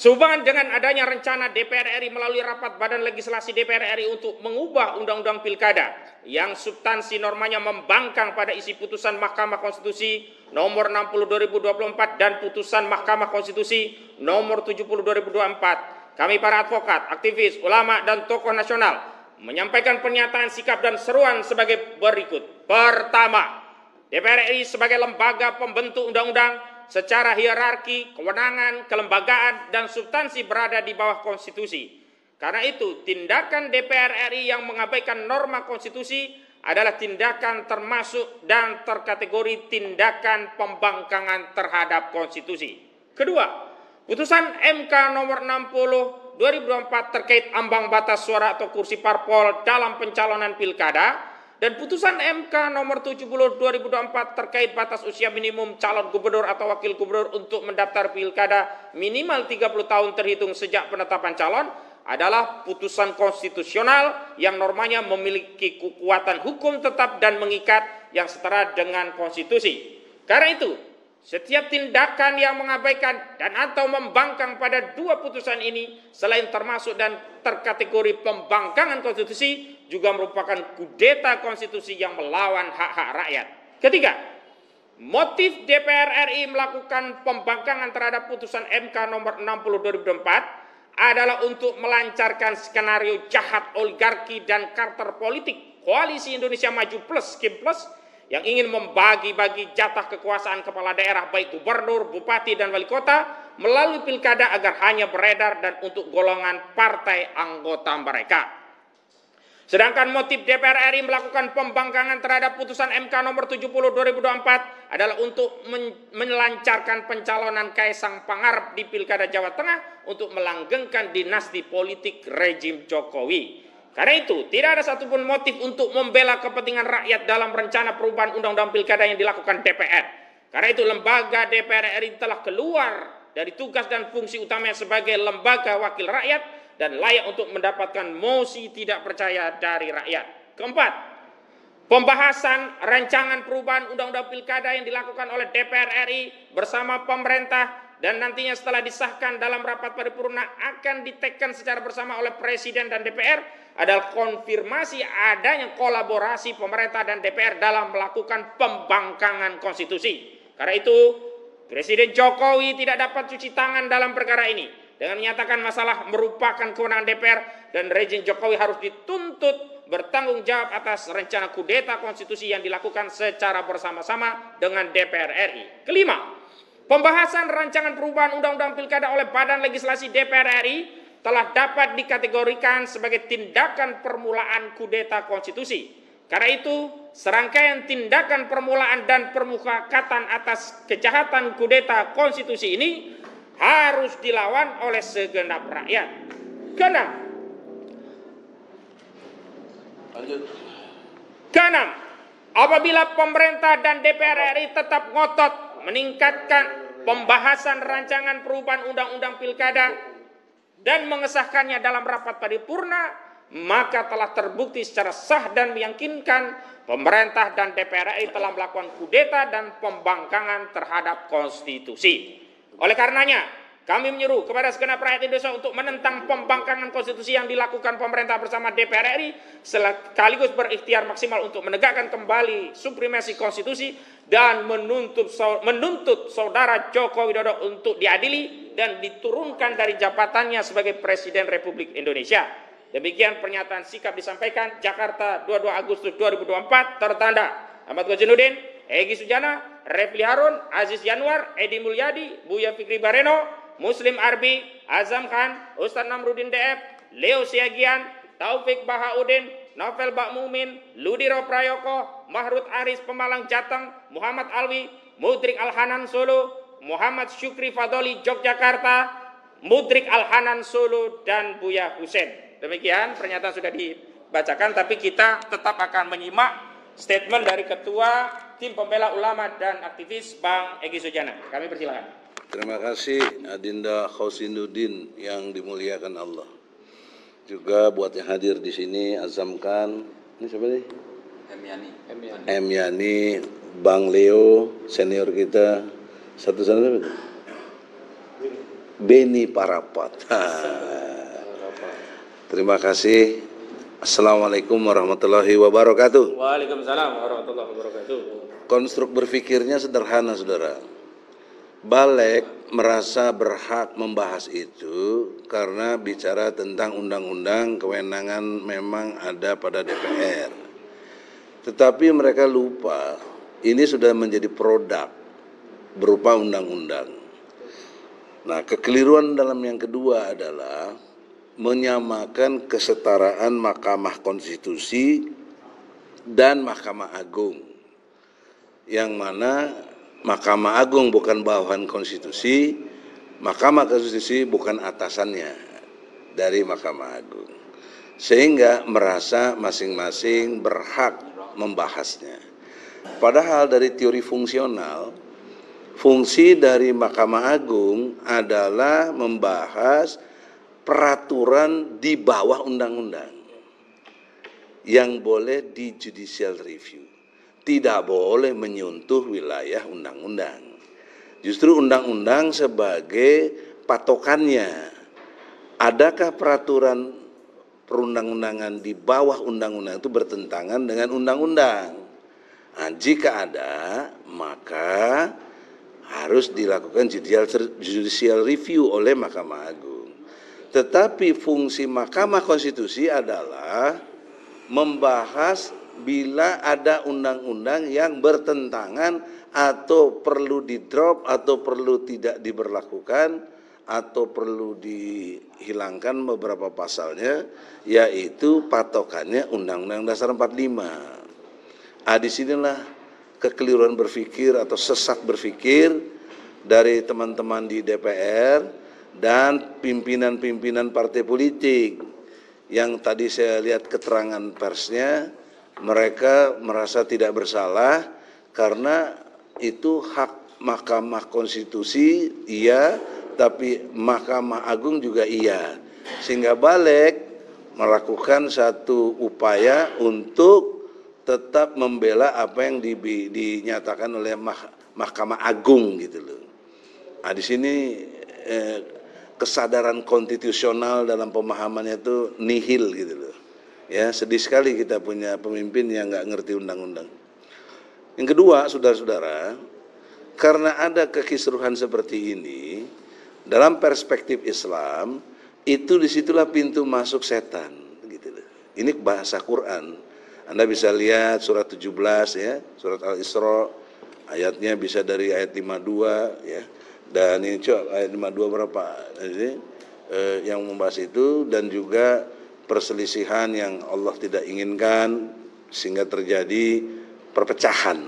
Sehubungan dengan adanya rencana DPR RI melalui rapat Badan Legislasi DPR RI untuk mengubah Undang-Undang Pilkada yang substansi normanya membangkang pada isi putusan Mahkamah Konstitusi nomor 60 2024 dan putusan Mahkamah Konstitusi nomor 70 2024. Kami para advokat, aktivis, ulama dan tokoh nasional menyampaikan pernyataan sikap dan seruan sebagai berikut. Pertama, DPR RI sebagai lembaga pembentuk undang-undang secara hierarki, kewenangan, kelembagaan, dan substansi berada di bawah konstitusi. Karena itu, tindakan DPR RI yang mengabaikan norma konstitusi adalah tindakan termasuk dan terkategori tindakan pembangkangan terhadap konstitusi. Kedua, putusan MK nomor 60 2024 terkait ambang batas suara atau kursi parpol dalam pencalonan pilkada, dan putusan MK nomor 70 2024 terkait batas usia minimum calon gubernur atau wakil gubernur untuk mendaftar pilkada minimal 30 tahun terhitung sejak penetapan calon adalah putusan konstitusional yang normanya memiliki kekuatan hukum tetap dan mengikat yang setara dengan konstitusi. Karena itu, setiap tindakan yang mengabaikan dan atau membangkang pada dua putusan ini selain termasuk dan terkategori pembangkangan konstitusi juga merupakan kudeta konstitusi yang melawan hak-hak rakyat. Ketiga, motif DPR RI melakukan pembangkangan terhadap putusan MK nomor 60 2024 adalah untuk melancarkan skenario jahat oligarki dan kartel politik Koalisi Indonesia Maju Plus Kim Plus yang ingin membagi-bagi jatah kekuasaan kepala daerah baik gubernur, bupati, dan wali kota melalui pilkada agar hanya beredar dan untuk golongan partai anggota mereka. Sedangkan motif DPR RI melakukan pembangkangan terhadap putusan MK nomor 70 2024 adalah untuk melancarkan pencalonan Kaisang Pangarep di Pilkada Jawa Tengah untuk melanggengkan dinasti politik rejim Jokowi. Karena itu, tidak ada satupun motif untuk membela kepentingan rakyat dalam rencana perubahan undang-undang pilkada yang dilakukan DPR. Karena itu, lembaga DPR RI telah keluar dari tugas dan fungsi utamanya sebagai lembaga wakil rakyat dan layak untuk mendapatkan mosi tidak percaya dari rakyat. Keempat, pembahasan rancangan perubahan undang-undang pilkada yang dilakukan oleh DPR RI bersama pemerintah dan nantinya setelah disahkan dalam rapat paripurna akan diteken secara bersama oleh Presiden dan DPR adalah konfirmasi adanya kolaborasi pemerintah dan DPR dalam melakukan pembangkangan konstitusi. Karena itu, Presiden Jokowi tidak dapat cuci tangan dalam perkara ini dengan menyatakan masalah merupakan kewenangan DPR dan rejim Jokowi harus dituntut bertanggung jawab atas rencana kudeta konstitusi yang dilakukan secara bersama-sama dengan DPR RI. Kelima, pembahasan rancangan perubahan undang-undang pilkada oleh Badan Legislasi DPR RI telah dapat dikategorikan sebagai tindakan permulaan kudeta konstitusi. Karena itu, serangkaian tindakan permulaan dan permufakatan atas kejahatan kudeta konstitusi ini harus dilawan oleh segenap rakyat. Keenam, apabila pemerintah dan DPR RI tetap ngotot meningkatkan pembahasan rancangan perubahan undang-undang pilkada dan mengesahkannya dalam rapat paripurna, maka telah terbukti secara sah dan meyakinkan pemerintah dan DPR RI telah melakukan kudeta dan pembangkangan terhadap konstitusi. Oleh karenanya, kami menyeru kepada segenap rakyat Indonesia untuk menentang pembangkangan konstitusi yang dilakukan pemerintah bersama DPR RI, sekaligus berikhtiar maksimal untuk menegakkan kembali supremasi konstitusi dan menuntut saudara Joko Widodo untuk diadili dan diturunkan dari jabatannya sebagai Presiden Republik Indonesia. Demikian pernyataan sikap disampaikan Jakarta 22 Agustus 2024 tertanda Ahmad Ghazanudin, Egy Sujana, Refli Harun, Aziz Yanwar, Edi Mulyadi, Buya Fikri Bareno, Muslim Arbi, Azam Khan, Ustaz Namruddin DF, Leo Siagian, Taufik Bahaudin, Novel Bakmumin, Ludiro Prayoko, Mahrud Aris Pemalang Jateng, Muhammad Alwi, Mudrik Alhanan Solo, Muhammad Syukri Fadoli Yogyakarta, Mudrik Alhanan Solo, dan Buya Husein. Demikian pernyataan sudah dibacakan, tapi kita tetap akan menyimak statement dari Ketua Tim Pembela Ulama dan Aktivis Bang Egy Sujana. Kami persilakan. Terima kasih Adinda Ghazanudin yang dimuliakan Allah. Juga buat yang hadir di sini, Azam Khan, ini siapa nih? M Yani, Bang Leo, senior kita, satu sana Beni Parapat. Terima kasih. Assalamualaikum warahmatullahi wabarakatuh. Waalaikumsalam warahmatullahi wabarakatuh. Konstruk berpikirnya sederhana, saudara. Balik merasa berhak membahas itu karena bicara tentang undang-undang, kewenangan memang ada pada DPR. Tetapi mereka lupa ini sudah menjadi produk berupa undang-undang. Nah, kekeliruan dalam yang kedua adalah menyamakan kesetaraan Mahkamah Konstitusi dan Mahkamah Agung, yang mana Mahkamah Agung bukan bawahan konstitusi, Mahkamah Konstitusi bukan atasannya dari Mahkamah Agung, sehingga merasa masing-masing berhak membahasnya. Padahal dari teori fungsional, fungsi dari Mahkamah Agung adalah membahas peraturan di bawah undang-undang yang boleh di judicial review, tidak boleh menyentuh wilayah undang-undang. Justru undang-undang sebagai patokannya. Adakah peraturan perundang-undangan di bawah undang-undang itu bertentangan dengan undang-undang? Nah, jika ada, maka harus dilakukan judicial review oleh Mahkamah Agung. Tetapi fungsi Mahkamah Konstitusi adalah membahas bila ada undang-undang yang bertentangan atau perlu di-drop atau perlu tidak diberlakukan atau perlu dihilangkan beberapa pasalnya, yaitu patokannya Undang-Undang Dasar 45. Disinilah kekeliruan berpikir atau sesat berpikir dari teman-teman di DPR dan pimpinan-pimpinan partai politik yang tadi saya lihat keterangan persnya, mereka merasa tidak bersalah karena itu hak Mahkamah Konstitusi iya, tapi Mahkamah Agung juga iya, sehingga balik melakukan satu upaya untuk tetap membela apa yang dinyatakan oleh Mahkamah Agung gitu loh. Nah, di sini kesadaran konstitusional dalam pemahamannya itu nihil gitu loh. Ya, sedih sekali kita punya pemimpin yang nggak ngerti undang-undang. Yang kedua, saudara-saudara, karena ada kekisruhan seperti ini, dalam perspektif Islam itu disitulah pintu masuk setan gitu loh. Ini bahasa Quran. Anda bisa lihat surat 17 ya, surat Al-Isra, ayatnya bisa dari ayat 52 ya. Dan ini coba ayat 52 berapa? Ini yang membahas itu, dan juga perselisihan yang Allah tidak inginkan sehingga terjadi perpecahan.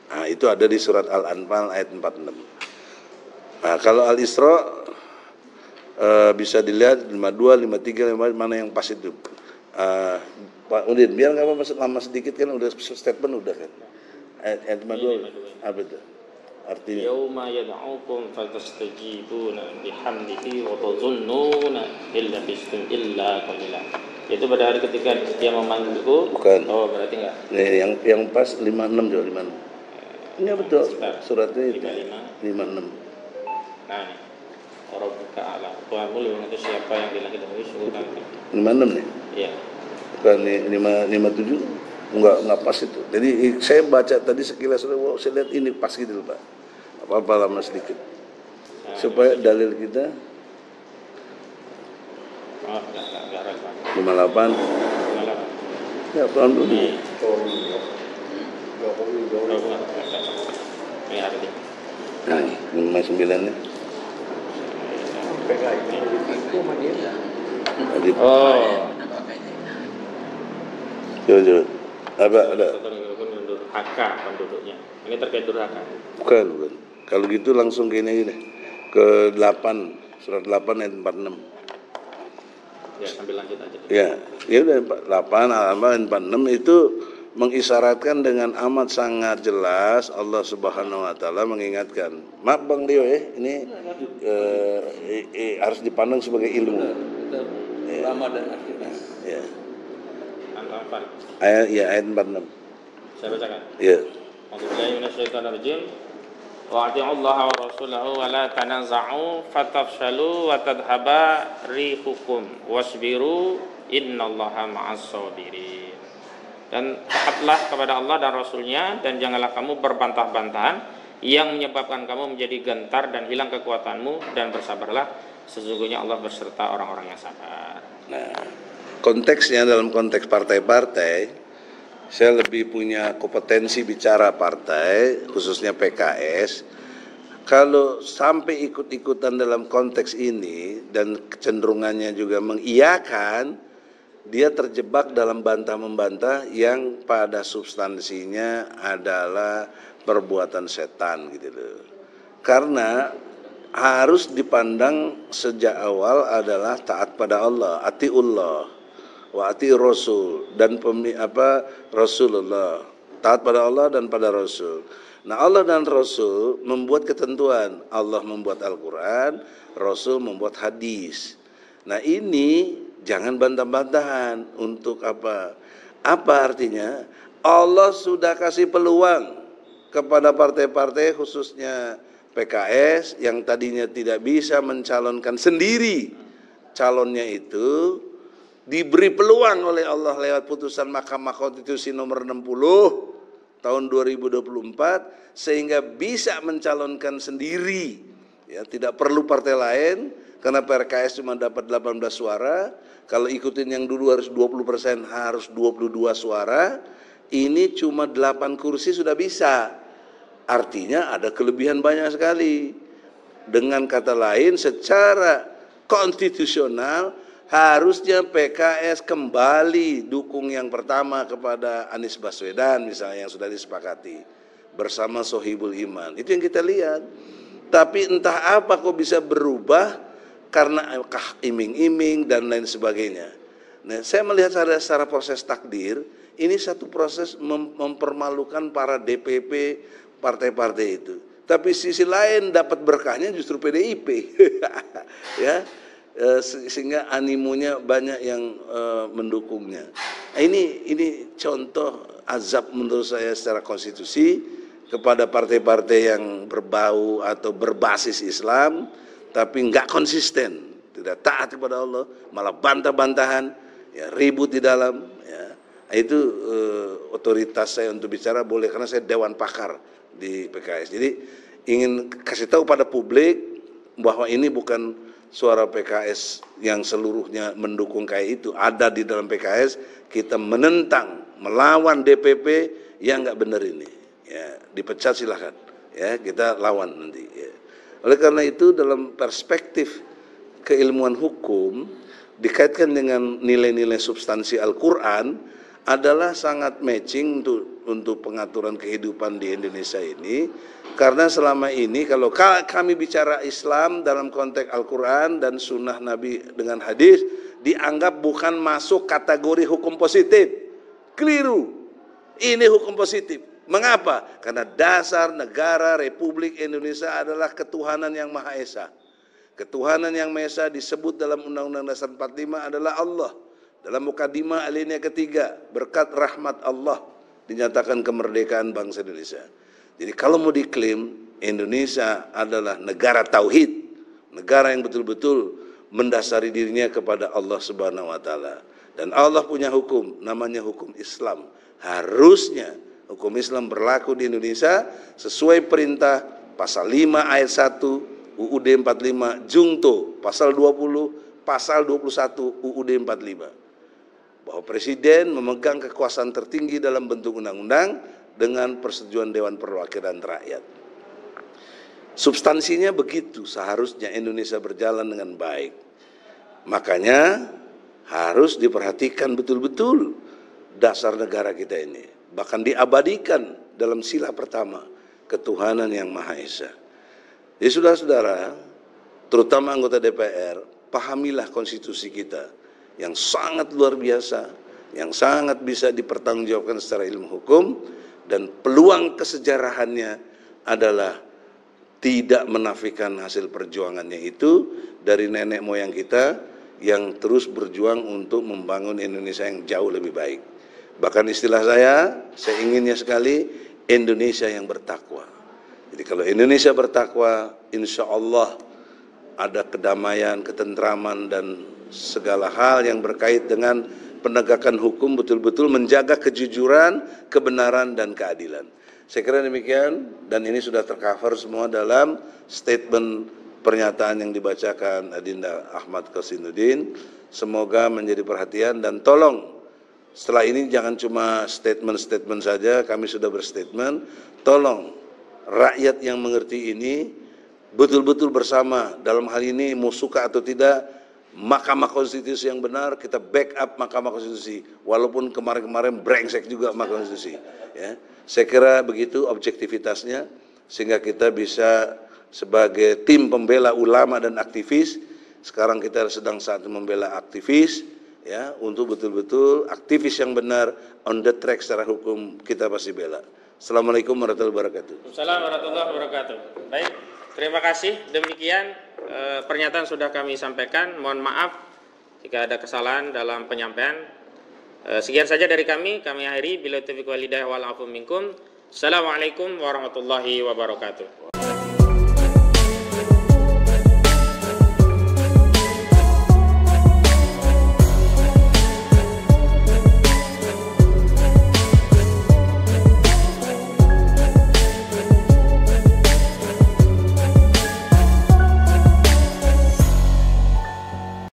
Nah, itu ada di surat Al-Anfal ayat 46. Nah, kalau Al-Isra bisa dilihat 52, 53, 55, mana yang pas itu. Pak Udin, biar nggak apa-apa lama sedikit kan udah statement udah kan. Ayat 52 apa itu? Artinya yauma yad'ukum fatastajibuna bihamdihi wa tazunnuna illa bistum illa qalila. Itu pada hari ketika dia memanggilku. Bukan. Oh, berarti enggak. Nih, yang pas 56 juga 56. Ini betul. Suratnya itu 56. Nah, ini. Rabbuka a'la. Tuhanmu lebih mengetahui siapa yang di langit dan bumi sungguh kami. 56 nih. Iya. Bukan 57. Enggak pas itu. Jadi saya baca tadi sekilas, wow, saya lihat ini pas gitu loh, Pak. Apa-apa lama sedikit. Supaya dalil kita 58. Ya, pelan dulu. Nah, 59 nya. Oh. Coba. Apa ada? Durhaka penduduknya. Ini terkait durhaka. Bukan. Kalau gitu langsung ke ini deh. Ke 8, surat 8 ayat 46. Ya, sambil lanjut aja. Ya udah 8 ayat 46 itu mengisyaratkan dengan amat sangat jelas Allah Subhanahu wa taala mengingatkan. Maaf Bang Dio ini harus dipandang sebagai ilmu. Ramadan akhirnya. Ya. Al-Anfal. Ayat 46. Saya bacakan. Ya. A'udzubillahi minasyaitonirrajim. Wa ati'ullaha wa rasulahu wa la tanaza'u fatafshalu wa tadhhaba rihukum wasbiru innallaha ma'as sabirin. Dan taatlah kepada Allah dan Rasulnya, dan janganlah kamu berbantah-bantahan yang menyebabkan kamu menjadi gentar dan hilang kekuatanmu, dan bersabarlah, sesungguhnya Allah berserta orang-orang yang sabar. Nah, konteksnya dalam konteks partai-partai, saya lebih punya kompetensi bicara partai, khususnya PKS. kalau sampai ikut-ikutan dalam konteks ini dan kecenderungannya juga mengiyakan, dia terjebak dalam bantah-membantah yang pada substansinya adalah perbuatan setan gitu loh. Karena harus dipandang sejak awal adalah taat pada Allah, atiullah wa ati Rasul dan Rasulullah, taat pada Allah dan pada Rasul. Nah, Allah dan Rasul membuat ketentuan. Allah membuat Al-Quran, Rasul membuat hadis. Nah, ini jangan bantah-bantahan. Untuk apa? Apa artinya? Allah sudah kasih peluang kepada partai-partai, khususnya PKS yang tadinya tidak bisa mencalonkan sendiri calonnya itu, diberi peluang oleh Allah lewat putusan Mahkamah Konstitusi nomor 60 tahun 2024 sehingga bisa mencalonkan sendiri, ya, tidak perlu partai lain. Karena PKS cuma dapat 18 suara, kalau ikutin yang dulu harus 20%, harus 22 suara, ini cuma 8 kursi sudah bisa. Artinya ada kelebihan banyak sekali. Dengan kata lain, secara konstitusional harusnya PKS kembali dukung yang pertama kepada Anies Baswedan misalnya yang sudah disepakati bersama Sohibul Iman. Itu yang kita lihat. Tapi entah apa kok bisa berubah karena iming-iming dan lain sebagainya. Nah, saya melihat secara proses takdir, ini satu proses mempermalukan para DPP partai-partai itu. Tapi sisi lain dapat berkahnya justru PDIP, ya, sehingga animonya banyak yang mendukungnya. Nah, ini contoh azab menurut saya secara konstitusi kepada partai-partai yang berbau atau berbasis Islam, tapi nggak konsisten, tidak taat kepada Allah, malah bantah-bantahan, ya, ribut di dalam, ya. Itu otoritas saya untuk bicara boleh karena saya dewan pakar di PKS. Jadi ingin kasih tahu pada publik bahwa ini bukan suara PKS yang seluruhnya mendukung kayak itu. Ada di dalam PKS kita menentang, melawan DPP yang nggak benar ini, ya, dipecat silahkan, ya, kita lawan nanti, ya. Oleh karena itu dalam perspektif keilmuan hukum dikaitkan dengan nilai-nilai substansi Al-Quran adalah sangat matching untuk pengaturan kehidupan di Indonesia ini. Karena selama ini kalau kami bicara Islam dalam konteks Al-Quran dan sunnah Nabi dengan hadis dianggap bukan masuk kategori hukum positif. Keliru. Ini hukum positif. Mengapa? Karena dasar negara Republik Indonesia adalah ketuhanan yang Maha Esa. Ketuhanan yang Maha Esa disebut dalam Undang-Undang Dasar 45 adalah Allah. Dalam mukadimah alinea ketiga, berkat rahmat Allah dinyatakan kemerdekaan bangsa Indonesia. Jadi kalau mau diklaim Indonesia adalah negara tauhid, negara yang betul-betul mendasari dirinya kepada Allah Subhanahu wa taala. Dan Allah punya hukum, namanya hukum Islam. Harusnya hukum Islam berlaku di Indonesia sesuai perintah pasal 5 ayat 1 UUD 45 Jungto, pasal 20, pasal 21 UUD 45. Bahwa presiden memegang kekuasaan tertinggi dalam bentuk undang-undang dengan persetujuan Dewan Perwakilan Rakyat. Substansinya begitu, seharusnya Indonesia berjalan dengan baik. Makanya harus diperhatikan betul-betul dasar negara kita ini. Bahkan diabadikan dalam sila pertama, ketuhanan yang Maha Esa. Jadi saudara-saudara, terutama anggota DPR, pahamilah konstitusi kita yang sangat luar biasa, yang sangat bisa dipertanggungjawabkan secara ilmu hukum, dan peluang kesejarahannya adalah tidak menafikan hasil perjuangannya itu dari nenek moyang kita yang terus berjuang untuk membangun Indonesia yang jauh lebih baik. Bahkan istilah saya inginnya sekali Indonesia yang bertakwa. Jadi kalau Indonesia bertakwa, insya Allah ada kedamaian, ketentraman, dan segala hal yang berkait dengan penegakan hukum betul-betul menjaga kejujuran, kebenaran, dan keadilan. Saya kira demikian, dan ini sudah tercover semua dalam statement pernyataan yang dibacakan Adinda Ahmad Khosinuddin. Semoga menjadi perhatian dan tolong setelah ini jangan cuma statement-statement saja, kami sudah berstatement, tolong rakyat yang mengerti ini betul-betul bersama dalam hal ini, mau suka atau tidak, Mahkamah Konstitusi yang benar, kita backup Mahkamah Konstitusi, walaupun kemarin-kemarin brengsek juga Mahkamah Konstitusi. Ya, saya kira begitu objektivitasnya, sehingga kita bisa sebagai tim pembela ulama dan aktivis. Sekarang kita sedang saat membela aktivis, ya, untuk betul-betul aktivis yang benar on the track secara hukum, kita pasti bela. Assalamualaikum warahmatullahi wabarakatuh. Assalamualaikum warahmatullahi wabarakatuh. Baik, terima kasih. Demikian pernyataan sudah kami sampaikan. Mohon maaf jika ada kesalahan dalam penyampaian. Sekian saja dari kami akhiri. Billahi taufiq wal hidayah wal afu minkum. Assalamualaikum warahmatullahi wabarakatuh.